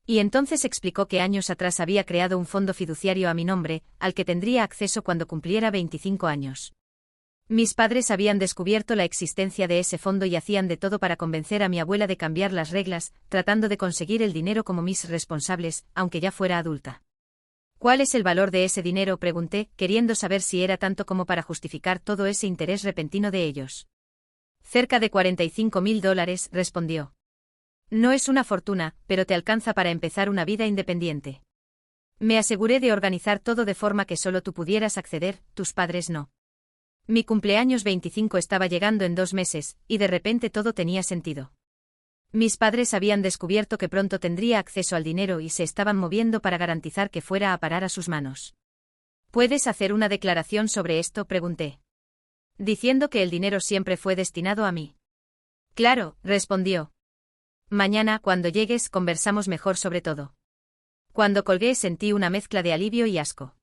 Y entonces explicó que años atrás había creado un fondo fiduciario a mi nombre, al que tendría acceso cuando cumpliera 25 años. Mis padres habían descubierto la existencia de ese fondo y hacían de todo para convencer a mi abuela de cambiar las reglas, tratando de conseguir el dinero como mis responsables, aunque ya fuera adulta. ¿Cuál es el valor de ese dinero?, pregunté, queriendo saber si era tanto como para justificar todo ese interés repentino de ellos. Cerca de $45.000, respondió. No es una fortuna, pero te alcanza para empezar una vida independiente. Me aseguré de organizar todo de forma que solo tú pudieras acceder, tus padres no. Mi cumpleaños 25 estaba llegando en 2 meses, y de repente todo tenía sentido. Mis padres habían descubierto que pronto tendría acceso al dinero y se estaban moviendo para garantizar que fuera a parar a sus manos. ¿Puedes hacer una declaración sobre esto?, pregunté. Diciendo que el dinero siempre fue destinado a mí. Claro, respondió. Mañana, cuando llegues, conversamos mejor sobre todo. Cuando colgué sentí una mezcla de alivio y asco.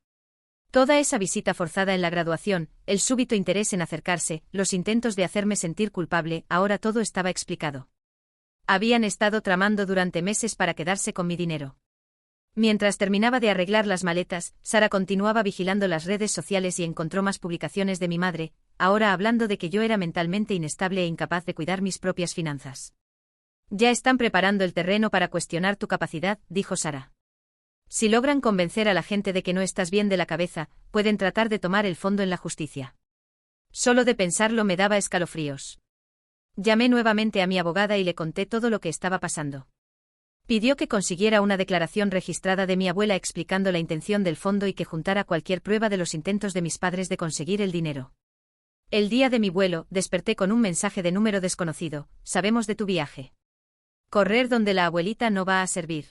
Toda esa visita forzada en la graduación, el súbito interés en acercarse, los intentos de hacerme sentir culpable, ahora todo estaba explicado. Habían estado tramando durante meses para quedarse con mi dinero. Mientras terminaba de arreglar las maletas, Sara continuaba vigilando las redes sociales y encontró más publicaciones de mi madre, ahora hablando de que yo era mentalmente inestable e incapaz de cuidar mis propias finanzas. Ya están preparando el terreno para cuestionar tu capacidad, dijo Sara. Si logran convencer a la gente de que no estás bien de la cabeza, pueden tratar de tomar el fondo en la justicia. Solo de pensarlo me daba escalofríos. Llamé nuevamente a mi abogada y le conté todo lo que estaba pasando. Pidió que consiguiera una declaración registrada de mi abuela explicando la intención del fondo y que juntara cualquier prueba de los intentos de mis padres de conseguir el dinero. El día de mi vuelo, desperté con un mensaje de número desconocido. Sabemos de tu viaje. Correr donde la abuelita no va a servir.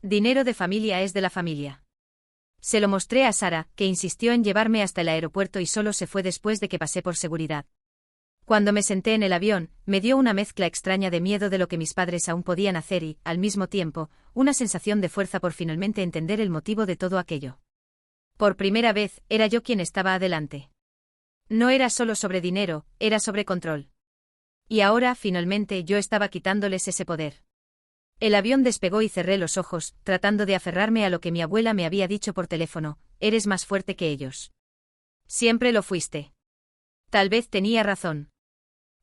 Dinero de familia es de la familia. Se lo mostré a Sara, que insistió en llevarme hasta el aeropuerto y solo se fue después de que pasé por seguridad. Cuando me senté en el avión, me dio una mezcla extraña de miedo de lo que mis padres aún podían hacer y, al mismo tiempo, una sensación de fuerza por finalmente entender el motivo de todo aquello. Por primera vez, era yo quien estaba adelante. No era solo sobre dinero, era sobre control. Y ahora, finalmente, yo estaba quitándoles ese poder. El avión despegó y cerré los ojos, tratando de aferrarme a lo que mi abuela me había dicho por teléfono: eres más fuerte que ellos. Siempre lo fuiste. Tal vez tenía razón.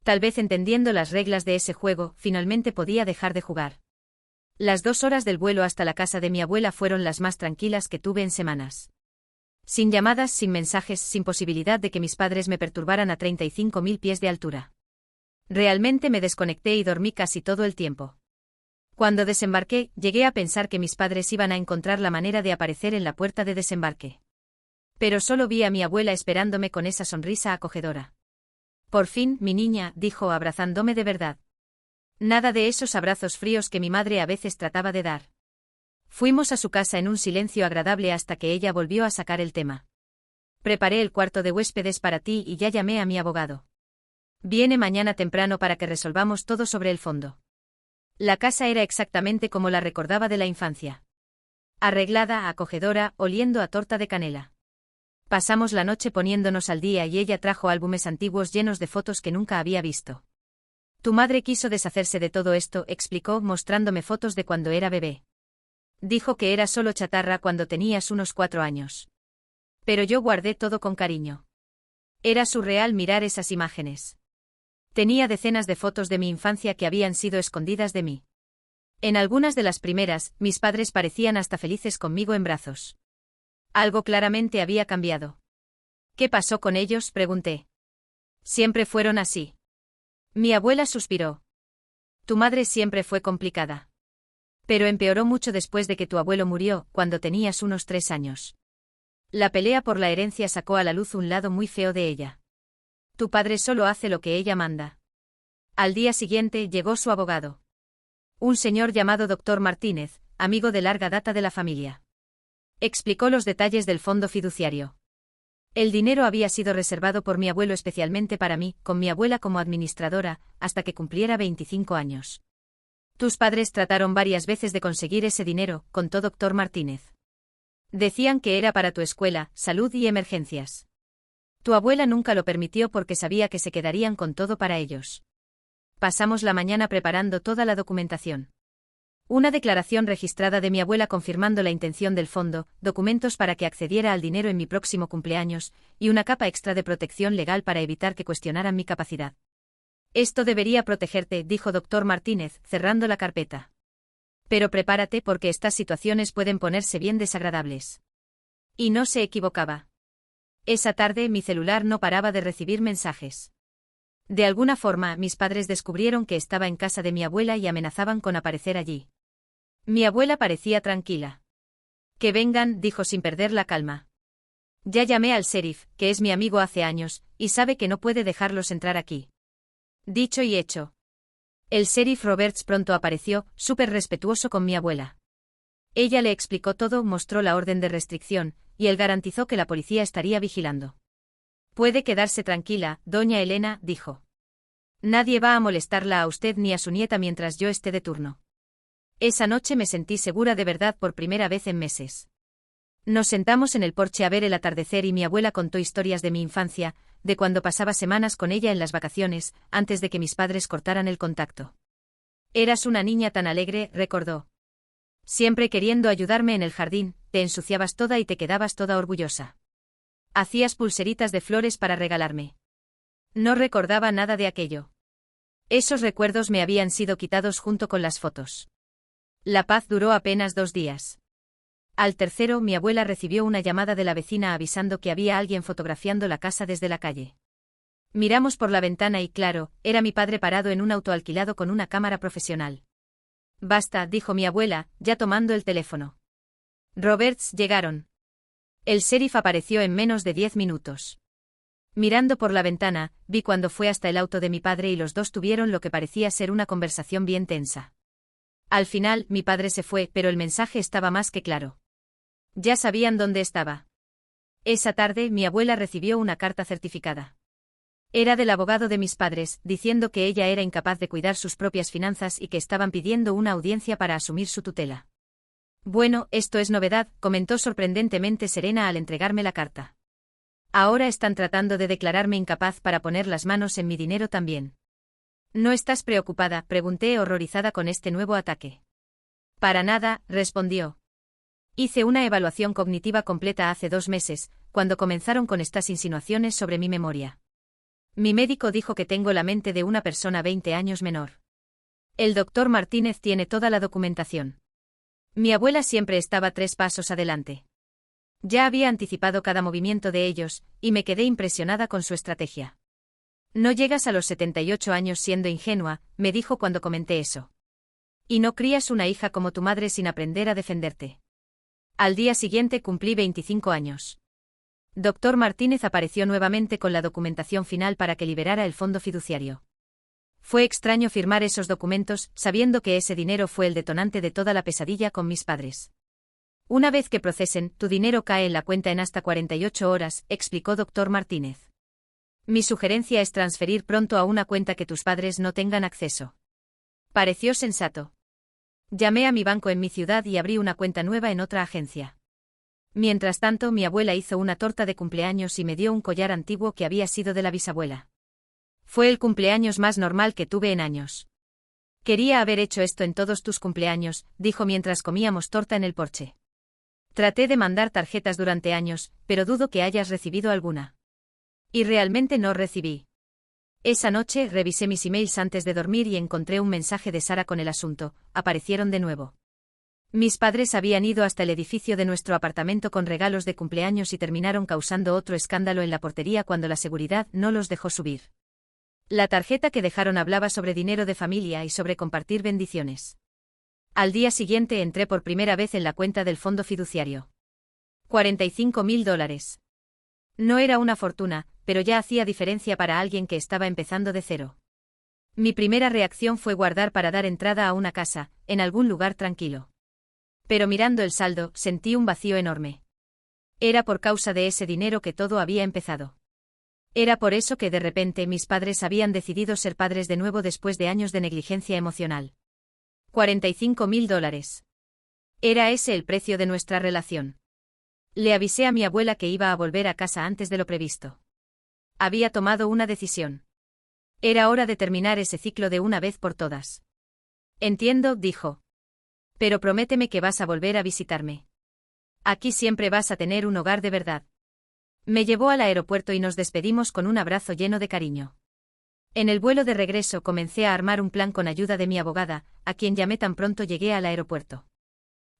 Tal vez entendiendo las reglas de ese juego, finalmente podía dejar de jugar. Las 2 horas del vuelo hasta la casa de mi abuela fueron las más tranquilas que tuve en semanas. Sin llamadas, sin mensajes, sin posibilidad de que mis padres me perturbaran a 35.000 pies de altura. Realmente me desconecté y dormí casi todo el tiempo. Cuando desembarqué, llegué a pensar que mis padres iban a encontrar la manera de aparecer en la puerta de desembarque. Pero solo vi a mi abuela esperándome con esa sonrisa acogedora. Por fin, mi niña, dijo abrazándome de verdad. Nada de esos abrazos fríos que mi madre a veces trataba de dar. Fuimos a su casa en un silencio agradable hasta que ella volvió a sacar el tema. Preparé el cuarto de huéspedes para ti y ya llamé a mi abogado. Viene mañana temprano para que resolvamos todo sobre el fondo. La casa era exactamente como la recordaba de la infancia. Arreglada, acogedora, oliendo a torta de canela. Pasamos la noche poniéndonos al día y ella trajo álbumes antiguos llenos de fotos que nunca había visto. Tu madre quiso deshacerse de todo esto, explicó, mostrándome fotos de cuando era bebé. Dijo que era solo chatarra cuando tenías unos 4 años. Pero yo guardé todo con cariño. Era surreal mirar esas imágenes. Tenía decenas de fotos de mi infancia que habían sido escondidas de mí. En algunas de las primeras, mis padres parecían hasta felices conmigo en brazos. Algo claramente había cambiado. ¿Qué pasó con ellos?, pregunté. Siempre fueron así. Mi abuela suspiró. Tu madre siempre fue complicada. Pero empeoró mucho después de que tu abuelo murió, cuando tenías unos 3 años. La pelea por la herencia sacó a la luz un lado muy feo de ella. Tu padre solo hace lo que ella manda. Al día siguiente llegó su abogado. Un señor llamado Dr. Martínez, amigo de larga data de la familia. Explicó los detalles del fondo fiduciario. El dinero había sido reservado por mi abuelo especialmente para mí, con mi abuela como administradora, hasta que cumpliera 25 años. Tus padres trataron varias veces de conseguir ese dinero, contó Dr. Martínez. Decían que era para tu escuela, salud y emergencias. Tu abuela nunca lo permitió porque sabía que se quedarían con todo para ellos. Pasamos la mañana preparando toda la documentación. Una declaración registrada de mi abuela confirmando la intención del fondo, documentos para que accediera al dinero en mi próximo cumpleaños, y una capa extra de protección legal para evitar que cuestionaran mi capacidad. Esto debería protegerte, dijo Dr. Martínez, cerrando la carpeta. Pero prepárate porque estas situaciones pueden ponerse bien desagradables. Y no se equivocaba. Esa tarde mi celular no paraba de recibir mensajes. De alguna forma, mis padres descubrieron que estaba en casa de mi abuela y amenazaban con aparecer allí. Mi abuela parecía tranquila. Que vengan, dijo sin perder la calma. Ya llamé al sheriff, que es mi amigo hace años, y sabe que no puede dejarlos entrar aquí. Dicho y hecho. El sheriff Roberts pronto apareció, súper respetuoso con mi abuela. Ella le explicó todo, mostró la orden de restricción, y él garantizó que la policía estaría vigilando. Puede quedarse tranquila, doña Elena, dijo. Nadie va a molestarla a usted ni a su nieta mientras yo esté de turno. Esa noche me sentí segura de verdad por primera vez en meses. Nos sentamos en el porche a ver el atardecer y mi abuela contó historias de mi infancia, de cuando pasaba semanas con ella en las vacaciones, antes de que mis padres cortaran el contacto. Eras una niña tan alegre, recordó. Siempre queriendo ayudarme en el jardín, te ensuciabas toda y te quedabas toda orgullosa. Hacías pulseritas de flores para regalarme. No recordaba nada de aquello. Esos recuerdos me habían sido quitados junto con las fotos. La paz duró apenas 2 días. Al tercero, mi abuela recibió una llamada de la vecina avisando que había alguien fotografiando la casa desde la calle. Miramos por la ventana y claro, era mi padre parado en un auto alquilado con una cámara profesional. Basta, dijo mi abuela, ya tomando el teléfono. Roberts llegaron. El sheriff apareció en menos de 10 minutos. Mirando por la ventana, vi cuando fue hasta el auto de mi padre y los dos tuvieron lo que parecía ser una conversación bien tensa. Al final, mi padre se fue, pero el mensaje estaba más que claro. Ya sabían dónde estaba. Esa tarde, mi abuela recibió una carta certificada. Era del abogado de mis padres, diciendo que ella era incapaz de cuidar sus propias finanzas y que estaban pidiendo una audiencia para asumir su tutela. Bueno, esto es novedad, comentó sorprendentemente serena al entregarme la carta. Ahora están tratando de declararme incapaz para poner las manos en mi dinero también. ¿No estás preocupada?, pregunté horrorizada con este nuevo ataque. Para nada, respondió. Hice una evaluación cognitiva completa hace 2 meses, cuando comenzaron con estas insinuaciones sobre mi memoria. Mi médico dijo que tengo la mente de una persona 20 años menor. El doctor Martínez tiene toda la documentación. Mi abuela siempre estaba 3 pasos adelante. Ya había anticipado cada movimiento de ellos, y me quedé impresionada con su estrategia. No llegas a los 78 años siendo ingenua, me dijo cuando comenté eso. Y no crías una hija como tu madre sin aprender a defenderte. Al día siguiente cumplí 25 años. Doctor Martínez apareció nuevamente con la documentación final para que liberara el fondo fiduciario. Fue extraño firmar esos documentos, sabiendo que ese dinero fue el detonante de toda la pesadilla con mis padres. Una vez que procesen, tu dinero cae en la cuenta en hasta 48 horas, explicó Dr. Martínez. Mi sugerencia es transferir pronto a una cuenta que tus padres no tengan acceso. Pareció sensato. Llamé a mi banco en mi ciudad y abrí una cuenta nueva en otra agencia. Mientras tanto, mi abuela hizo una torta de cumpleaños y me dio un collar antiguo que había sido de la bisabuela. Fue el cumpleaños más normal que tuve en años. Quería haber hecho esto en todos tus cumpleaños, dijo mientras comíamos torta en el porche. Traté de mandar tarjetas durante años, pero dudo que hayas recibido alguna. Y realmente no recibí. Esa noche revisé mis emails antes de dormir y encontré un mensaje de Sara con el asunto, aparecieron de nuevo. Mis padres habían ido hasta el edificio de nuestro apartamento con regalos de cumpleaños y terminaron causando otro escándalo en la portería cuando la seguridad no los dejó subir. La tarjeta que dejaron hablaba sobre dinero de familia y sobre compartir bendiciones. Al día siguiente entré por primera vez en la cuenta del fondo fiduciario. $45.000. No era una fortuna, pero ya hacía diferencia para alguien que estaba empezando de cero. Mi primera reacción fue guardar para dar entrada a una casa, en algún lugar tranquilo. Pero mirando el saldo, sentí un vacío enorme. Era por causa de ese dinero que todo había empezado. Era por eso que de repente mis padres habían decidido ser padres de nuevo después de años de negligencia emocional. $45.000. Era ese el precio de nuestra relación. Le avisé a mi abuela que iba a volver a casa antes de lo previsto. Había tomado una decisión. Era hora de terminar ese ciclo de una vez por todas. Entiendo, dijo. Pero prométeme que vas a volver a visitarme. Aquí siempre vas a tener un hogar de verdad. Me llevó al aeropuerto y nos despedimos con un abrazo lleno de cariño. En el vuelo de regreso comencé a armar un plan con ayuda de mi abogada, a quien llamé tan pronto llegué al aeropuerto.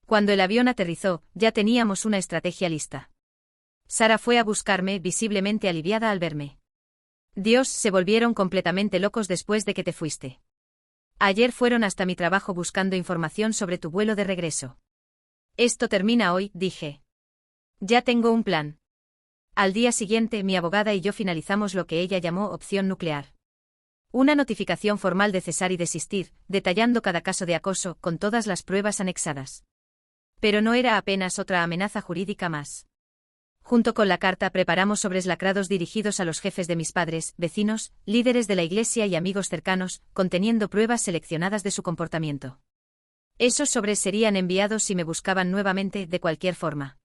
Cuando el avión aterrizó, ya teníamos una estrategia lista. Sara fue a buscarme, visiblemente aliviada al verme. Dios, se volvieron completamente locos después de que te fuiste. Ayer fueron hasta mi trabajo buscando información sobre tu vuelo de regreso. Esto termina hoy, dije. Ya tengo un plan. Al día siguiente, mi abogada y yo finalizamos lo que ella llamó opción nuclear. Una notificación formal de cesar y desistir, detallando cada caso de acoso, con todas las pruebas anexadas. Pero no era apenas otra amenaza jurídica más. Junto con la carta preparamos sobres lacrados dirigidos a los jefes de mis padres, vecinos, líderes de la iglesia y amigos cercanos, conteniendo pruebas seleccionadas de su comportamiento. Esos sobres serían enviados si me buscaban nuevamente, de cualquier forma.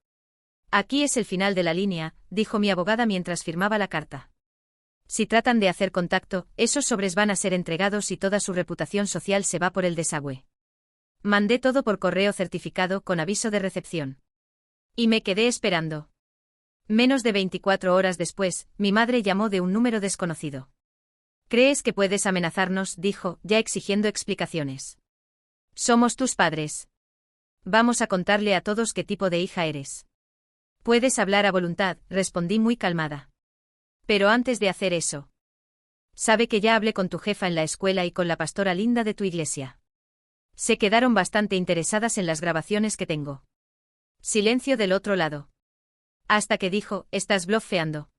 Aquí es el final de la línea, dijo mi abogada mientras firmaba la carta. Si tratan de hacer contacto, esos sobres van a ser entregados y toda su reputación social se va por el desagüe. Mandé todo por correo certificado con aviso de recepción. Y me quedé esperando. Menos de 24 horas después, mi madre llamó de un número desconocido. ¿Crees que puedes amenazarnos?, dijo, ya exigiendo explicaciones. Somos tus padres. Vamos a contarle a todos qué tipo de hija eres. Puedes hablar a voluntad, respondí muy calmada. Pero antes de hacer eso. Sabe que ya hablé con tu jefa en la escuela y con la pastora Linda de tu iglesia. Se quedaron bastante interesadas en las grabaciones que tengo. Silencio del otro lado. Hasta que dijo, estás blofeando.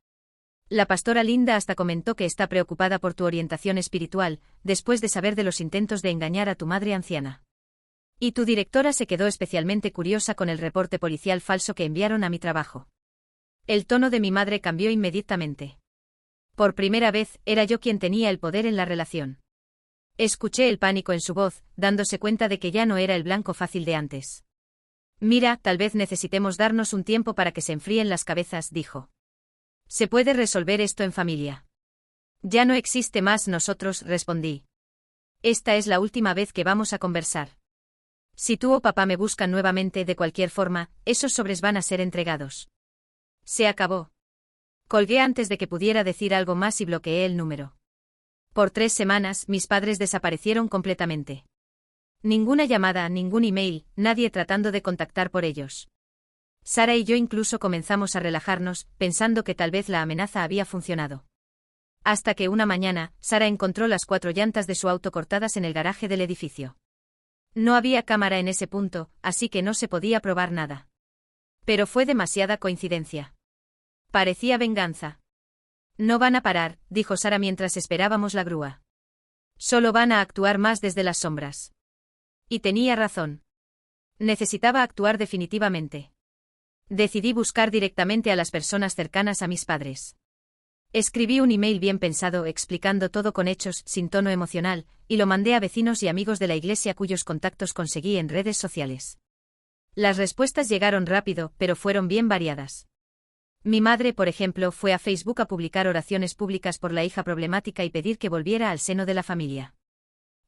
La pastora Linda hasta comentó que está preocupada por tu orientación espiritual, después de saber de los intentos de engañar a tu madre anciana. Y tu directora se quedó especialmente curiosa con el reporte policial falso que enviaron a mi trabajo. El tono de mi madre cambió inmediatamente. Por primera vez, era yo quien tenía el poder en la relación. Escuché el pánico en su voz, dándose cuenta de que ya no era el blanco fácil de antes. Mira, tal vez necesitemos darnos un tiempo para que se enfríen las cabezas, dijo. Se puede resolver esto en familia. Ya no existe más nosotros, respondí. Esta es la última vez que vamos a conversar. Si tú o papá me buscan nuevamente de cualquier forma, esos sobres van a ser entregados. Se acabó. Colgué antes de que pudiera decir algo más y bloqueé el número. Por 3 semanas, mis padres desaparecieron completamente. Ninguna llamada, ningún email, nadie tratando de contactar por ellos. Sara y yo incluso comenzamos a relajarnos, pensando que tal vez la amenaza había funcionado. Hasta que una mañana, Sara encontró las 4 llantas de su auto cortadas en el garaje del edificio. No había cámara en ese punto, así que no se podía probar nada. Pero fue demasiada coincidencia. Parecía venganza. No van a parar, dijo Sara mientras esperábamos la grúa. Solo van a actuar más desde las sombras. Y tenía razón. Necesitaba actuar definitivamente. Decidí buscar directamente a las personas cercanas a mis padres. Escribí un email bien pensado explicando todo con hechos, sin tono emocional, y lo mandé a vecinos y amigos de la iglesia cuyos contactos conseguí en redes sociales. Las respuestas llegaron rápido, pero fueron bien variadas. Mi madre, por ejemplo, fue a Facebook a publicar oraciones públicas por la hija problemática y pedir que volviera al seno de la familia.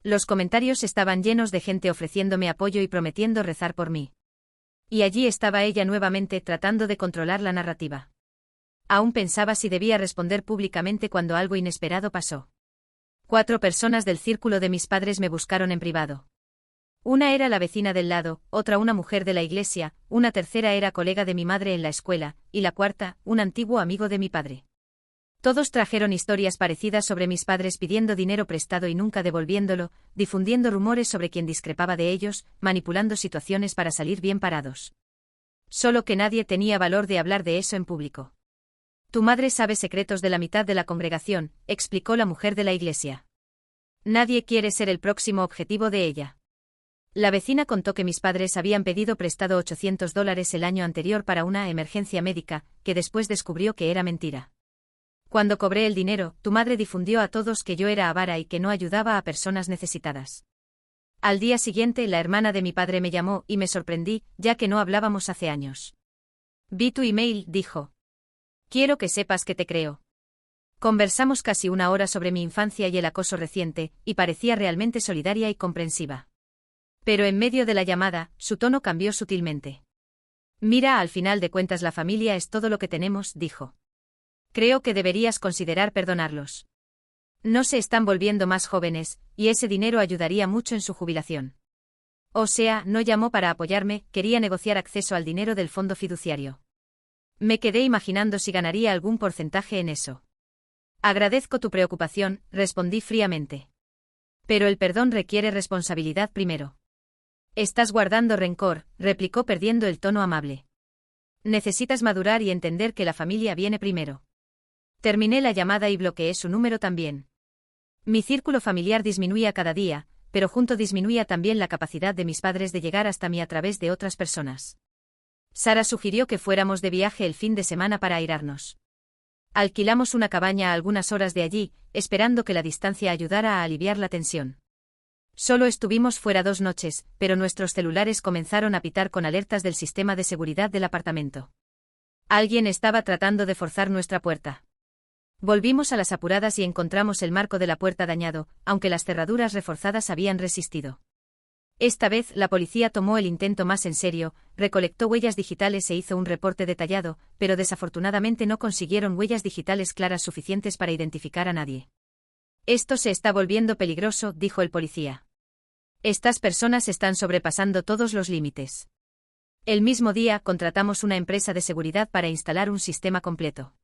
Los comentarios estaban llenos de gente ofreciéndome apoyo y prometiendo rezar por mí. Y allí estaba ella nuevamente tratando de controlar la narrativa. Aún pensaba si debía responder públicamente cuando algo inesperado pasó. 4 personas del círculo de mis padres me buscaron en privado. Una era la vecina del lado, otra una mujer de la iglesia, una tercera era colega de mi madre en la escuela, y la cuarta, un antiguo amigo de mi padre. Todos trajeron historias parecidas sobre mis padres pidiendo dinero prestado y nunca devolviéndolo, difundiendo rumores sobre quien discrepaba de ellos, manipulando situaciones para salir bien parados. Solo que nadie tenía valor de hablar de eso en público. Tu madre sabe secretos de la mitad de la congregación, explicó la mujer de la iglesia. Nadie quiere ser el próximo objetivo de ella. La vecina contó que mis padres habían pedido prestado $800 el año anterior para una emergencia médica, que después descubrió que era mentira. Cuando cobré el dinero, tu madre difundió a todos que yo era avara y que no ayudaba a personas necesitadas. Al día siguiente, la hermana de mi padre me llamó y me sorprendí, ya que no hablábamos hace años. Vi tu email, dijo. Quiero que sepas que te creo. Conversamos casi 1 hora sobre mi infancia y el acoso reciente, y parecía realmente solidaria y comprensiva. Pero en medio de la llamada, su tono cambió sutilmente. Mira, al final de cuentas la familia es todo lo que tenemos, dijo. Creo que deberías considerar perdonarlos. No se están volviendo más jóvenes, y ese dinero ayudaría mucho en su jubilación. O sea, no llamó para apoyarme, quería negociar acceso al dinero del fondo fiduciario. Me quedé imaginando si ganaría algún porcentaje en eso. Agradezco tu preocupación, respondí fríamente. Pero el perdón requiere responsabilidad primero. Estás guardando rencor, replicó perdiendo el tono amable. Necesitas madurar y entender que la familia viene primero. Terminé la llamada y bloqueé su número también. Mi círculo familiar disminuía cada día, pero junto disminuía también la capacidad de mis padres de llegar hasta mí a través de otras personas. Sara sugirió que fuéramos de viaje el fin de semana para airarnos. Alquilamos una cabaña a algunas horas de allí, esperando que la distancia ayudara a aliviar la tensión. Solo estuvimos fuera 2 noches, pero nuestros celulares comenzaron a pitar con alertas del sistema de seguridad del apartamento. Alguien estaba tratando de forzar nuestra puerta. Volvimos a las apuradas y encontramos el marco de la puerta dañado, aunque las cerraduras reforzadas habían resistido. Esta vez la policía tomó el intento más en serio, recolectó huellas digitales e hizo un reporte detallado, pero desafortunadamente no consiguieron huellas digitales claras suficientes para identificar a nadie. Esto se está volviendo peligroso, dijo el policía. Estas personas están sobrepasando todos los límites. El mismo día contratamos una empresa de seguridad para instalar un sistema completo.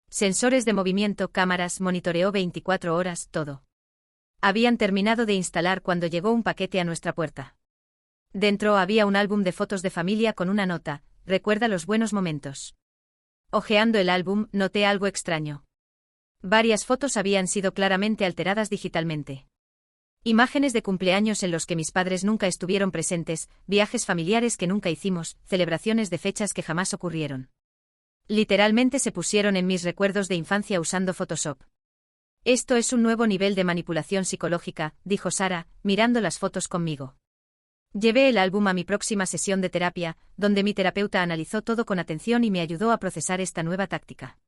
Sensores de movimiento, cámaras, monitoreo 24 horas, todo. Habían terminado de instalar cuando llegó un paquete a nuestra puerta. Dentro había un álbum de fotos de familia con una nota, recuerda los buenos momentos. Hojeando el álbum, noté algo extraño. Varias fotos habían sido claramente alteradas digitalmente. Imágenes de cumpleaños en los que mis padres nunca estuvieron presentes, viajes familiares que nunca hicimos, celebraciones de fechas que jamás ocurrieron. Literalmente se pusieron en mis recuerdos de infancia usando Photoshop. Esto es un nuevo nivel de manipulación psicológica, dijo Sara, mirando las fotos conmigo. Llevé el álbum a mi próxima sesión de terapia, donde mi terapeuta analizó todo con atención y me ayudó a procesar esta nueva táctica.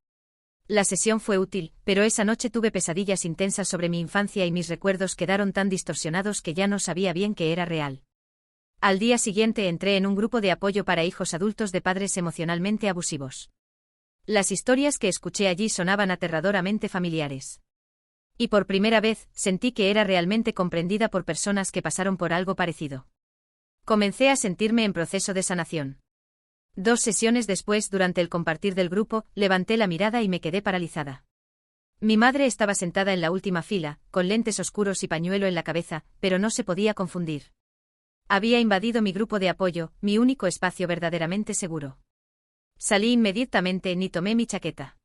La sesión fue útil, pero esa noche tuve pesadillas intensas sobre mi infancia y mis recuerdos quedaron tan distorsionados que ya no sabía bien qué era real. Al día siguiente entré en un grupo de apoyo para hijos adultos de padres emocionalmente abusivos. Las historias que escuché allí sonaban aterradoramente familiares. Y por primera vez, sentí que era realmente comprendida por personas que pasaron por algo parecido. Comencé a sentirme en proceso de sanación. 2 sesiones después, durante el compartir del grupo, levanté la mirada y me quedé paralizada. Mi madre estaba sentada en la última fila, con lentes oscuros y pañuelo en la cabeza, pero no se podía confundir. Había invadido mi grupo de apoyo, mi único espacio verdaderamente seguro. Salí inmediatamente ni tomé mi chaqueta.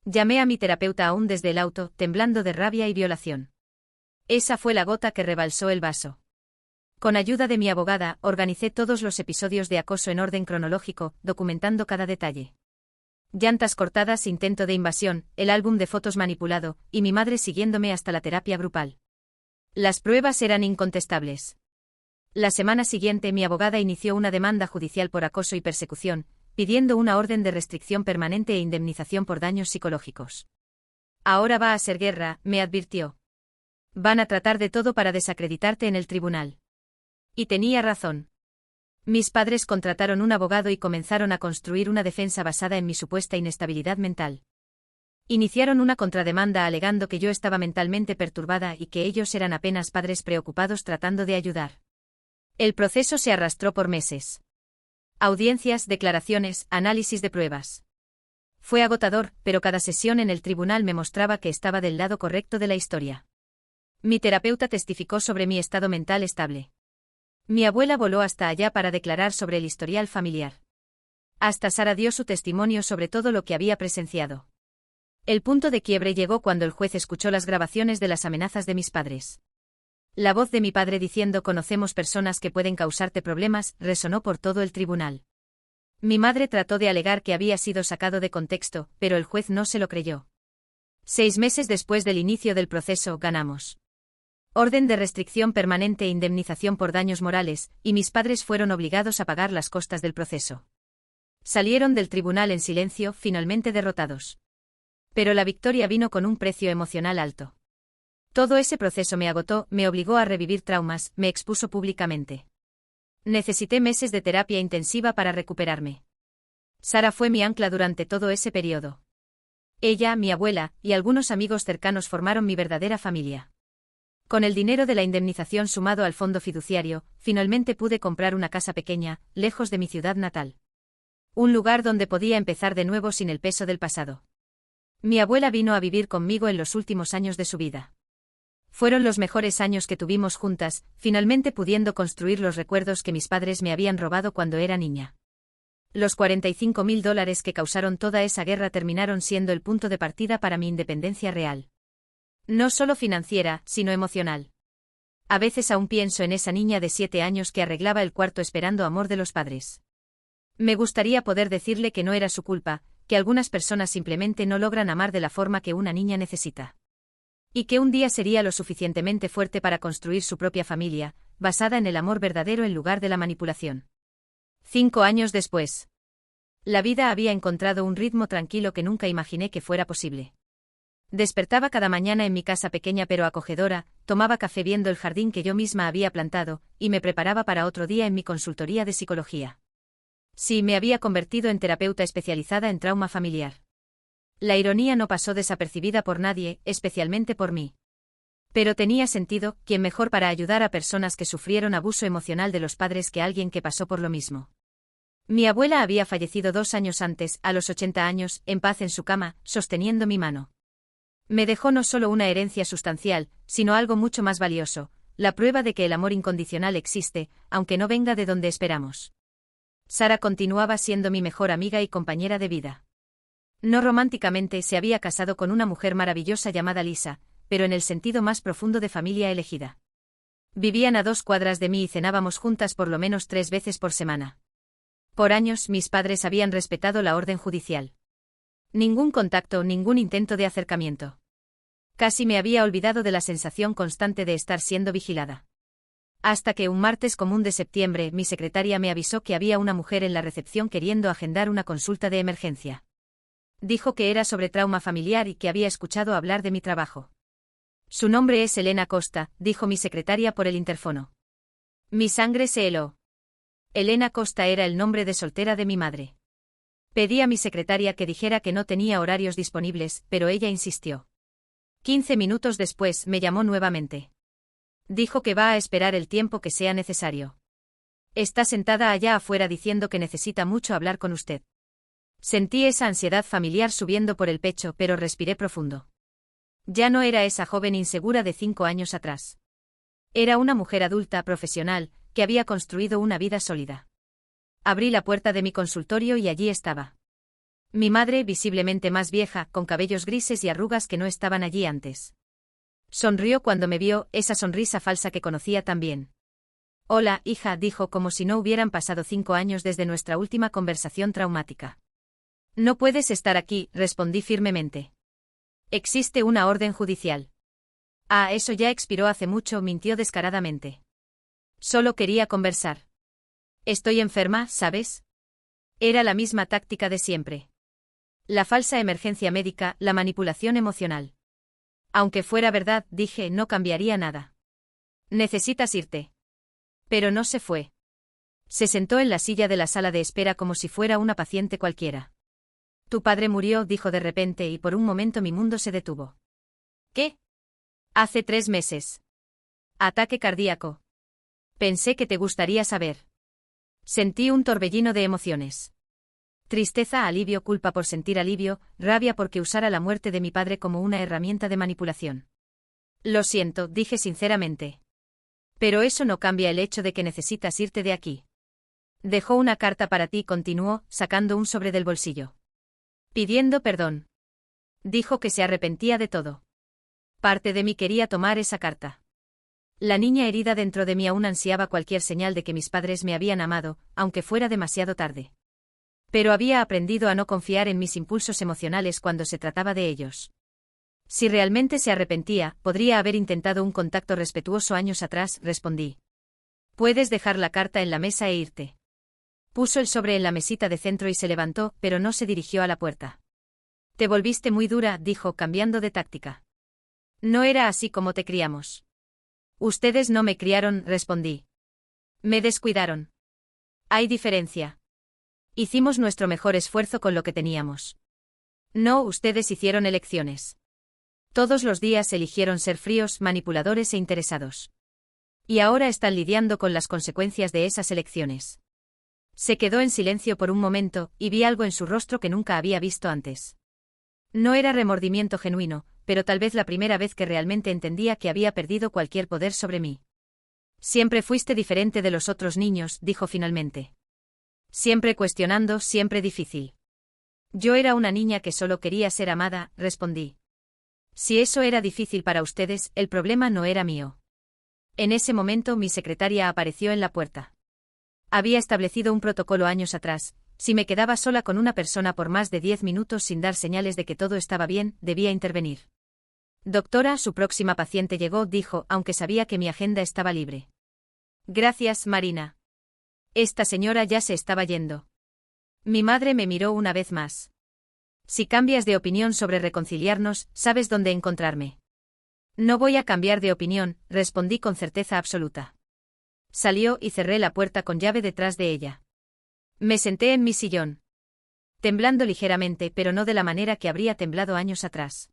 Llamé a mi terapeuta aún desde el auto, temblando de rabia y violación. Esa fue la gota que rebalsó el vaso. Con ayuda de mi abogada, organicé todos los episodios de acoso en orden cronológico, documentando cada detalle. Llantas cortadas, intento de invasión, el álbum de fotos manipulado, y mi madre siguiéndome hasta la terapia grupal. Las pruebas eran incontestables. La semana siguiente mi abogada inició una demanda judicial por acoso y persecución, pidiendo una orden de restricción permanente e indemnización por daños psicológicos. Ahora va a ser guerra, me advirtió. Van a tratar de todo para desacreditarte en el tribunal. Y tenía razón. Mis padres contrataron un abogado y comenzaron a construir una defensa basada en mi supuesta inestabilidad mental. Iniciaron una contrademanda alegando que yo estaba mentalmente perturbada y que ellos eran apenas padres preocupados tratando de ayudar. El proceso se arrastró por meses. Audiencias, declaraciones, análisis de pruebas. Fue agotador, pero cada sesión en el tribunal me mostraba que estaba del lado correcto de la historia. Mi terapeuta testificó sobre mi estado mental estable. Mi abuela voló hasta allá para declarar sobre el historial familiar. Hasta Sara dio su testimonio sobre todo lo que había presenciado. El punto de quiebre llegó cuando el juez escuchó las grabaciones de las amenazas de mis padres. La voz de mi padre diciendo «conocemos personas que pueden causarte problemas» resonó por todo el tribunal. Mi madre trató de alegar que había sido sacado de contexto, pero el juez no se lo creyó. 6 meses después del inicio del proceso, ganamos. Orden de restricción permanente e indemnización por daños morales, y mis padres fueron obligados a pagar las costas del proceso. Salieron del tribunal en silencio, finalmente derrotados. Pero la victoria vino con un precio emocional alto. Todo ese proceso me agotó, me obligó a revivir traumas, me expuso públicamente. Necesité meses de terapia intensiva para recuperarme. Sara fue mi ancla durante todo ese periodo. Ella, mi abuela, y algunos amigos cercanos formaron mi verdadera familia. Con el dinero de la indemnización sumado al fondo fiduciario, finalmente pude comprar una casa pequeña, lejos de mi ciudad natal. Un lugar donde podía empezar de nuevo sin el peso del pasado. Mi abuela vino a vivir conmigo en los últimos años de su vida. Fueron los mejores años que tuvimos juntas, finalmente pudiendo construir los recuerdos que mis padres me habían robado cuando era niña. Los $45.000 que causaron toda esa guerra terminaron siendo el punto de partida para mi independencia real. No solo financiera, sino emocional. A veces aún pienso en esa niña de 7 años que arreglaba el cuarto esperando amor de los padres. Me gustaría poder decirle que no era su culpa, que algunas personas simplemente no logran amar de la forma que una niña necesita. Y que un día sería lo suficientemente fuerte para construir su propia familia, basada en el amor verdadero en lugar de la manipulación. 5 años después. La vida había encontrado un ritmo tranquilo que nunca imaginé que fuera posible. Despertaba cada mañana en mi casa pequeña pero acogedora, tomaba café viendo el jardín que yo misma había plantado, y me preparaba para otro día en mi consultoría de psicología. Sí, me había convertido en terapeuta especializada en trauma familiar. La ironía no pasó desapercibida por nadie, especialmente por mí. Pero tenía sentido, ¿quién mejor para ayudar a personas que sufrieron abuso emocional de los padres que alguien que pasó por lo mismo? Mi abuela había fallecido 2 años antes, a los 80 años, en paz en su cama, sosteniendo mi mano. Me dejó no solo una herencia sustancial, sino algo mucho más valioso, la prueba de que el amor incondicional existe, aunque no venga de donde esperamos. Sara continuaba siendo mi mejor amiga y compañera de vida. No románticamente, se había casado con una mujer maravillosa llamada Lisa, pero en el sentido más profundo de familia elegida. Vivían a 2 cuadras de mí y cenábamos juntas por lo menos 3 veces por semana. Por años mis padres habían respetado la orden judicial. Ningún contacto, ningún intento de acercamiento. Casi me había olvidado de la sensación constante de estar siendo vigilada. Hasta que un martes común de septiembre mi secretaria me avisó que había una mujer en la recepción queriendo agendar una consulta de emergencia. Dijo que era sobre trauma familiar y que había escuchado hablar de mi trabajo. Su nombre es Elena Costa, dijo mi secretaria por el interfono. Mi sangre se heló. Elena Costa era el nombre de soltera de mi madre. Pedí a mi secretaria que dijera que no tenía horarios disponibles, pero ella insistió. 15 minutos después me llamó nuevamente. Dijo que va a esperar el tiempo que sea necesario. Está sentada allá afuera diciendo que necesita mucho hablar con usted. Sentí esa ansiedad familiar subiendo por el pecho, pero respiré profundo. Ya no era esa joven insegura de 5 años atrás. Era una mujer adulta, profesional, que había construido una vida sólida. Abrí la puerta de mi consultorio y allí estaba. Mi madre, visiblemente más vieja, con cabellos grises y arrugas que no estaban allí antes. Sonrió cuando me vio, esa sonrisa falsa que conocía tan bien. Hola, hija, dijo como si no hubieran pasado 5 años desde nuestra última conversación traumática. No puedes estar aquí, respondí firmemente. Existe una orden judicial. Ah, eso ya expiró hace mucho, mintió descaradamente. Solo quería conversar. Estoy enferma, ¿sabes? Era la misma táctica de siempre. La falsa emergencia médica, la manipulación emocional. Aunque fuera verdad, dije, no cambiaría nada. Necesitas irte. Pero no se fue. Se sentó en la silla de la sala de espera como si fuera una paciente cualquiera. Tu padre murió, dijo de repente, y por un momento mi mundo se detuvo. ¿Qué? Hace 3 meses. Ataque cardíaco. Pensé que te gustaría saber. Sentí un torbellino de emociones. Tristeza, alivio, culpa por sentir alivio, rabia porque usara la muerte de mi padre como una herramienta de manipulación. Lo siento, dije sinceramente. Pero eso no cambia el hecho de que necesitas irte de aquí. Dejó una carta para ti, continuó, sacando un sobre del bolsillo. Pidiendo perdón. Dijo que se arrepentía de todo. Parte de mí quería tomar esa carta. La niña herida dentro de mí aún ansiaba cualquier señal de que mis padres me habían amado, aunque fuera demasiado tarde. Pero había aprendido a no confiar en mis impulsos emocionales cuando se trataba de ellos. Si realmente se arrepentía, podría haber intentado un contacto respetuoso años atrás, respondí. Puedes dejar la carta en la mesa e irte. Puso el sobre en la mesita de centro y se levantó, pero no se dirigió a la puerta. Te volviste muy dura, dijo, cambiando de táctica. No era así como te criamos. Ustedes no me criaron, respondí. Me descuidaron. Hay diferencia. Hicimos nuestro mejor esfuerzo con lo que teníamos. No, ustedes hicieron elecciones. Todos los días eligieron ser fríos, manipuladores e interesados. Y ahora están lidiando con las consecuencias de esas elecciones. Se quedó en silencio por un momento, y vi algo en su rostro que nunca había visto antes. No era remordimiento genuino, pero tal vez la primera vez que realmente entendía que había perdido cualquier poder sobre mí. Siempre fuiste diferente de los otros niños, dijo finalmente. Siempre cuestionando, siempre difícil. Yo era una niña que solo quería ser amada, respondí. Si eso era difícil para ustedes, el problema no era mío. En ese momento mi secretaria apareció en la puerta. Había establecido un protocolo años atrás. Si me quedaba sola con una persona por más de 10 minutos sin dar señales de que todo estaba bien, debía intervenir. Doctora, su próxima paciente llegó, dijo, aunque sabía que mi agenda estaba libre. Gracias, Marina. Esta señora ya se estaba yendo. Mi madre me miró una vez más. Si cambias de opinión sobre reconciliarnos, sabes dónde encontrarme. No voy a cambiar de opinión, respondí con certeza absoluta. Salió y cerré la puerta con llave detrás de ella. Me senté en mi sillón. Temblando ligeramente, pero no de la manera que habría temblado años atrás.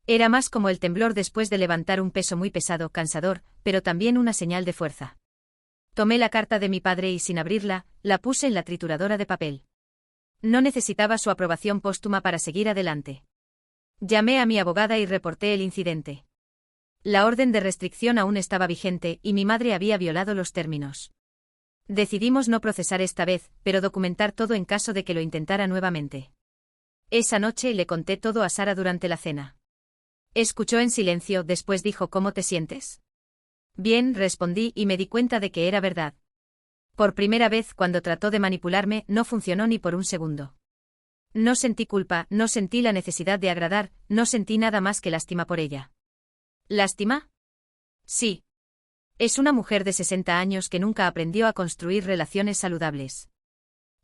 Era más como el temblor después de levantar un peso muy pesado, cansador, pero también una señal de fuerza. Tomé la carta de mi padre y sin abrirla, la puse en la trituradora de papel. No necesitaba su aprobación póstuma para seguir adelante. Llamé a mi abogada y reporté el incidente. La orden de restricción aún estaba vigente y mi madre había violado los términos. Decidimos no procesar esta vez, pero documentar todo en caso de que lo intentara nuevamente. Esa noche le conté todo a Sara durante la cena. Escuchó en silencio, después dijo: ¿Cómo te sientes? Bien, respondí, y me di cuenta de que era verdad. Por primera vez, cuando trató de manipularme, no funcionó ni por un segundo. No sentí culpa, no sentí la necesidad de agradar, no sentí nada más que lástima por ella. ¿Lástima? Sí. Es una mujer de 60 años que nunca aprendió a construir relaciones saludables.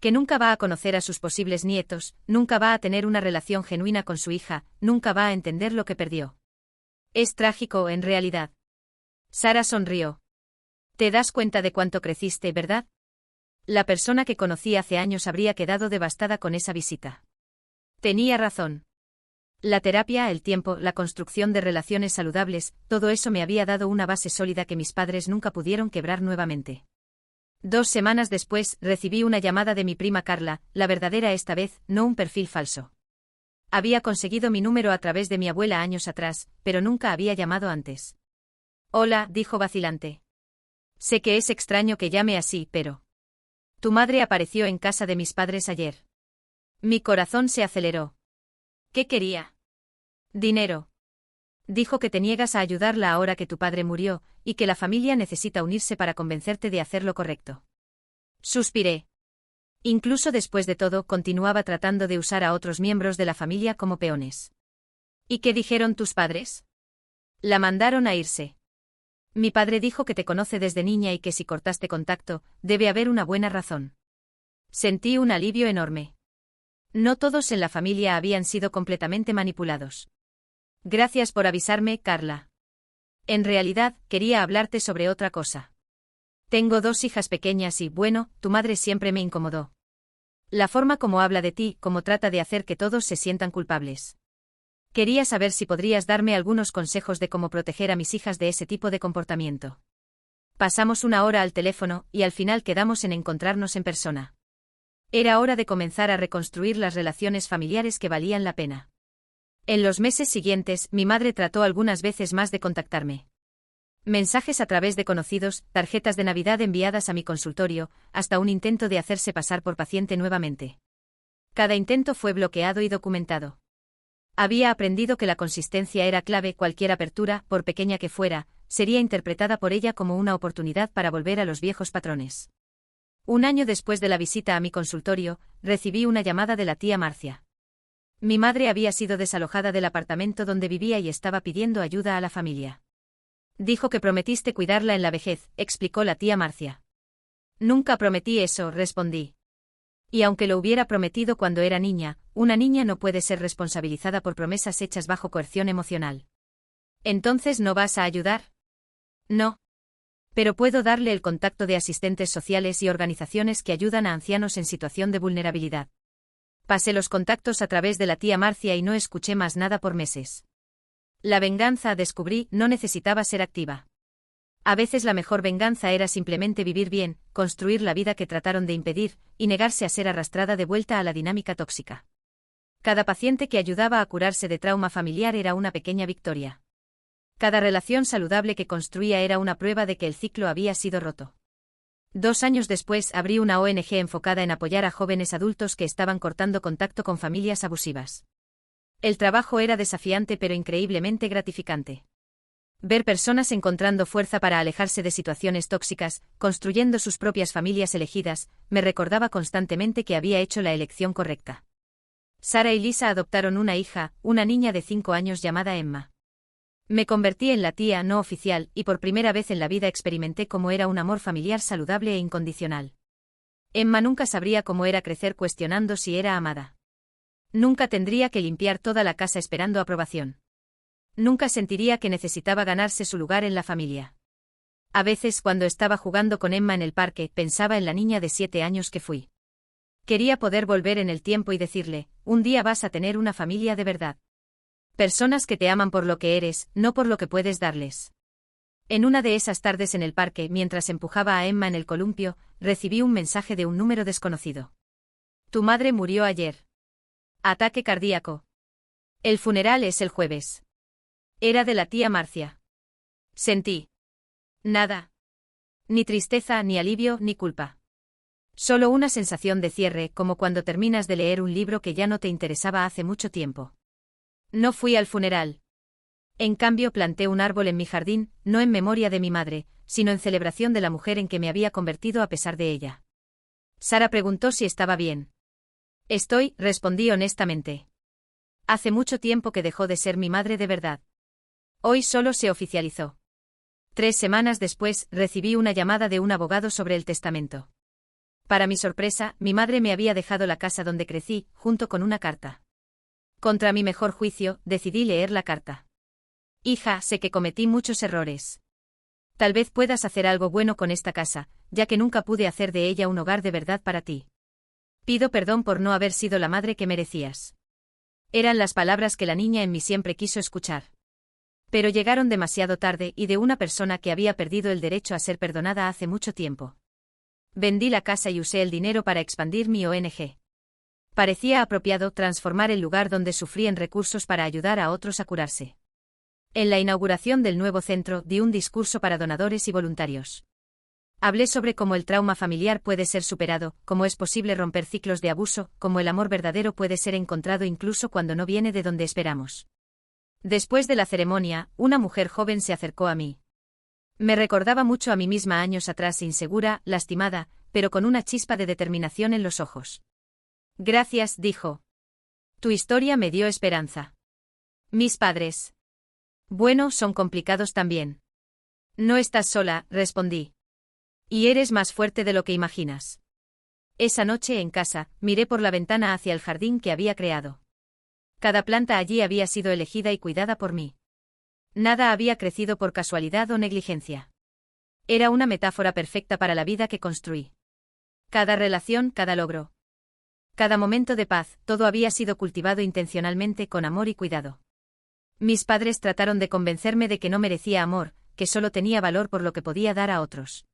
Que nunca va a conocer a sus posibles nietos, nunca va a tener una relación genuina con su hija, nunca va a entender lo que perdió. Es trágico, en realidad. Sara sonrió. Te das cuenta de cuánto creciste, ¿verdad? La persona que conocí hace años habría quedado devastada con esa visita. Tenía razón. La terapia, el tiempo, la construcción de relaciones saludables, todo eso me había dado una base sólida que mis padres nunca pudieron quebrar nuevamente. 2 semanas después, recibí una llamada de mi prima Carla, la verdadera esta vez, no un perfil falso. Había conseguido mi número a través de mi abuela años atrás, pero nunca había llamado antes. Hola, dijo vacilante. Sé que es extraño que llame así, pero... Tu madre apareció en casa de mis padres ayer. Mi corazón se aceleró. ¿Qué quería? Dinero. Dijo que te niegas a ayudarla ahora que tu padre murió, y que la familia necesita unirse para convencerte de hacer lo correcto. Suspiré. Incluso después de todo, continuaba tratando de usar a otros miembros de la familia como peones. ¿Y qué dijeron tus padres? La mandaron a irse. Mi padre dijo que te conoce desde niña y que si cortaste contacto, debe haber una buena razón. Sentí un alivio enorme. No todos en la familia habían sido completamente manipulados. Gracias por avisarme, Carla. En realidad, quería hablarte sobre otra cosa. Tengo 2 hijas pequeñas y, bueno, tu madre siempre me incomodó. La forma como habla de ti, como trata de hacer que todos se sientan culpables. Quería saber si podrías darme algunos consejos de cómo proteger a mis hijas de ese tipo de comportamiento. Pasamos 1 hora al teléfono, y al final quedamos en encontrarnos en persona. Era hora de comenzar a reconstruir las relaciones familiares que valían la pena. En los meses siguientes, mi madre trató algunas veces más de contactarme. Mensajes a través de conocidos, tarjetas de Navidad enviadas a mi consultorio, hasta un intento de hacerse pasar por paciente nuevamente. Cada intento fue bloqueado y documentado. Había aprendido que la consistencia era clave. Cualquier apertura, por pequeña que fuera, sería interpretada por ella como una oportunidad para volver a los viejos patrones. 1 año después de la visita a mi consultorio, recibí una llamada de la tía Marcia. Mi madre había sido desalojada del apartamento donde vivía y estaba pidiendo ayuda a la familia. Dijo que prometiste cuidarla en la vejez, explicó la tía Marcia. Nunca prometí eso, respondí. Y aunque lo hubiera prometido cuando era niña, una niña no puede ser responsabilizada por promesas hechas bajo coerción emocional. ¿Entonces no vas a ayudar? No. Pero puedo darle el contacto de asistentes sociales y organizaciones que ayudan a ancianos en situación de vulnerabilidad. Pasé los contactos a través de la tía Marcia y no escuché más nada por meses. La venganza, descubrí, no necesitaba ser activa. A veces la mejor venganza era simplemente vivir bien, construir la vida que trataron de impedir, y negarse a ser arrastrada de vuelta a la dinámica tóxica. Cada paciente que ayudaba a curarse de trauma familiar era una pequeña victoria. Cada relación saludable que construía era una prueba de que el ciclo había sido roto. 2 años después abrí una ONG enfocada en apoyar a jóvenes adultos que estaban cortando contacto con familias abusivas. El trabajo era desafiante pero increíblemente gratificante. Ver personas encontrando fuerza para alejarse de situaciones tóxicas, construyendo sus propias familias elegidas, me recordaba constantemente que había hecho la elección correcta. Sara y Lisa adoptaron una hija, una niña de 5 años llamada Emma. Me convertí en la tía no oficial y por primera vez en la vida experimenté cómo era un amor familiar saludable e incondicional. Emma nunca sabría cómo era crecer cuestionando si era amada. Nunca tendría que limpiar toda la casa esperando aprobación. Nunca sentiría que necesitaba ganarse su lugar en la familia. A veces, cuando estaba jugando con Emma en el parque, pensaba en la niña de 7 años que fui. Quería poder volver en el tiempo y decirle, un día vas a tener una familia de verdad. Personas que te aman por lo que eres, no por lo que puedes darles. En una de esas tardes en el parque, mientras empujaba a Emma en el columpio, recibí un mensaje de un número desconocido. Tu madre murió ayer. Ataque cardíaco. El funeral es el jueves. Era de la tía Marcia. Sentí. Nada. Ni tristeza, ni alivio, ni culpa. Solo una sensación de cierre, como cuando terminas de leer un libro que ya no te interesaba hace mucho tiempo. No fui al funeral. En cambio, planté un árbol en mi jardín, no en memoria de mi madre, sino en celebración de la mujer en que me había convertido a pesar de ella. Sara preguntó si estaba bien. Estoy, respondí honestamente. Hace mucho tiempo que dejó de ser mi madre de verdad. Hoy solo se oficializó. 3 semanas después, recibí una llamada de un abogado sobre el testamento. Para mi sorpresa, mi madre me había dejado la casa donde crecí, junto con una carta. Contra mi mejor juicio, decidí leer la carta. Hija, sé que cometí muchos errores. Tal vez puedas hacer algo bueno con esta casa, ya que nunca pude hacer de ella un hogar de verdad para ti. Pido perdón por no haber sido la madre que merecías. Eran las palabras que la niña en mí siempre quiso escuchar. Pero llegaron demasiado tarde y de una persona que había perdido el derecho a ser perdonada hace mucho tiempo. Vendí la casa y usé el dinero para expandir mi ONG. Parecía apropiado transformar el lugar donde sufrí en recursos para ayudar a otros a curarse. En la inauguración del nuevo centro di un discurso para donadores y voluntarios. Hablé sobre cómo el trauma familiar puede ser superado, cómo es posible romper ciclos de abuso, cómo el amor verdadero puede ser encontrado incluso cuando no viene de donde esperamos. Después de la ceremonia, una mujer joven se acercó a mí. Me recordaba mucho a mí misma años atrás, insegura, lastimada, pero con una chispa de determinación en los ojos. Gracias, dijo. Tu historia me dio esperanza. Mis padres. Bueno, son complicados también. No estás sola, respondí. Y eres más fuerte de lo que imaginas. Esa noche en casa, miré por la ventana hacia el jardín que había creado. Cada planta allí había sido elegida y cuidada por mí. Nada había crecido por casualidad o negligencia. Era una metáfora perfecta para la vida que construí. Cada relación, cada logro. Cada momento de paz, todo había sido cultivado intencionalmente con amor y cuidado. Mis padres trataron de convencerme de que no merecía amor, que solo tenía valor por lo que podía dar a otros.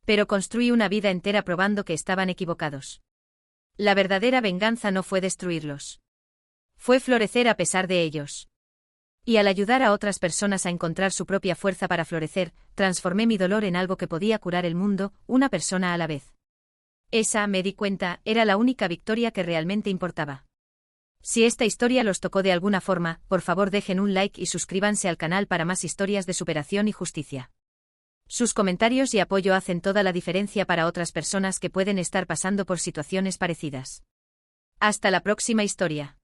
Pero construí una vida entera probando que estaban equivocados. La verdadera venganza no fue destruirlos. Fue florecer a pesar de ellos. Y al ayudar a otras personas a encontrar su propia fuerza para florecer, transformé mi dolor en algo que podía curar el mundo, una persona a la vez. Esa, me di cuenta, era la única victoria que realmente importaba. Si esta historia los tocó de alguna forma, por favor dejen un like y suscríbanse al canal para más historias de superación y justicia. Sus comentarios y apoyo hacen toda la diferencia para otras personas que pueden estar pasando por situaciones parecidas. Hasta la próxima historia.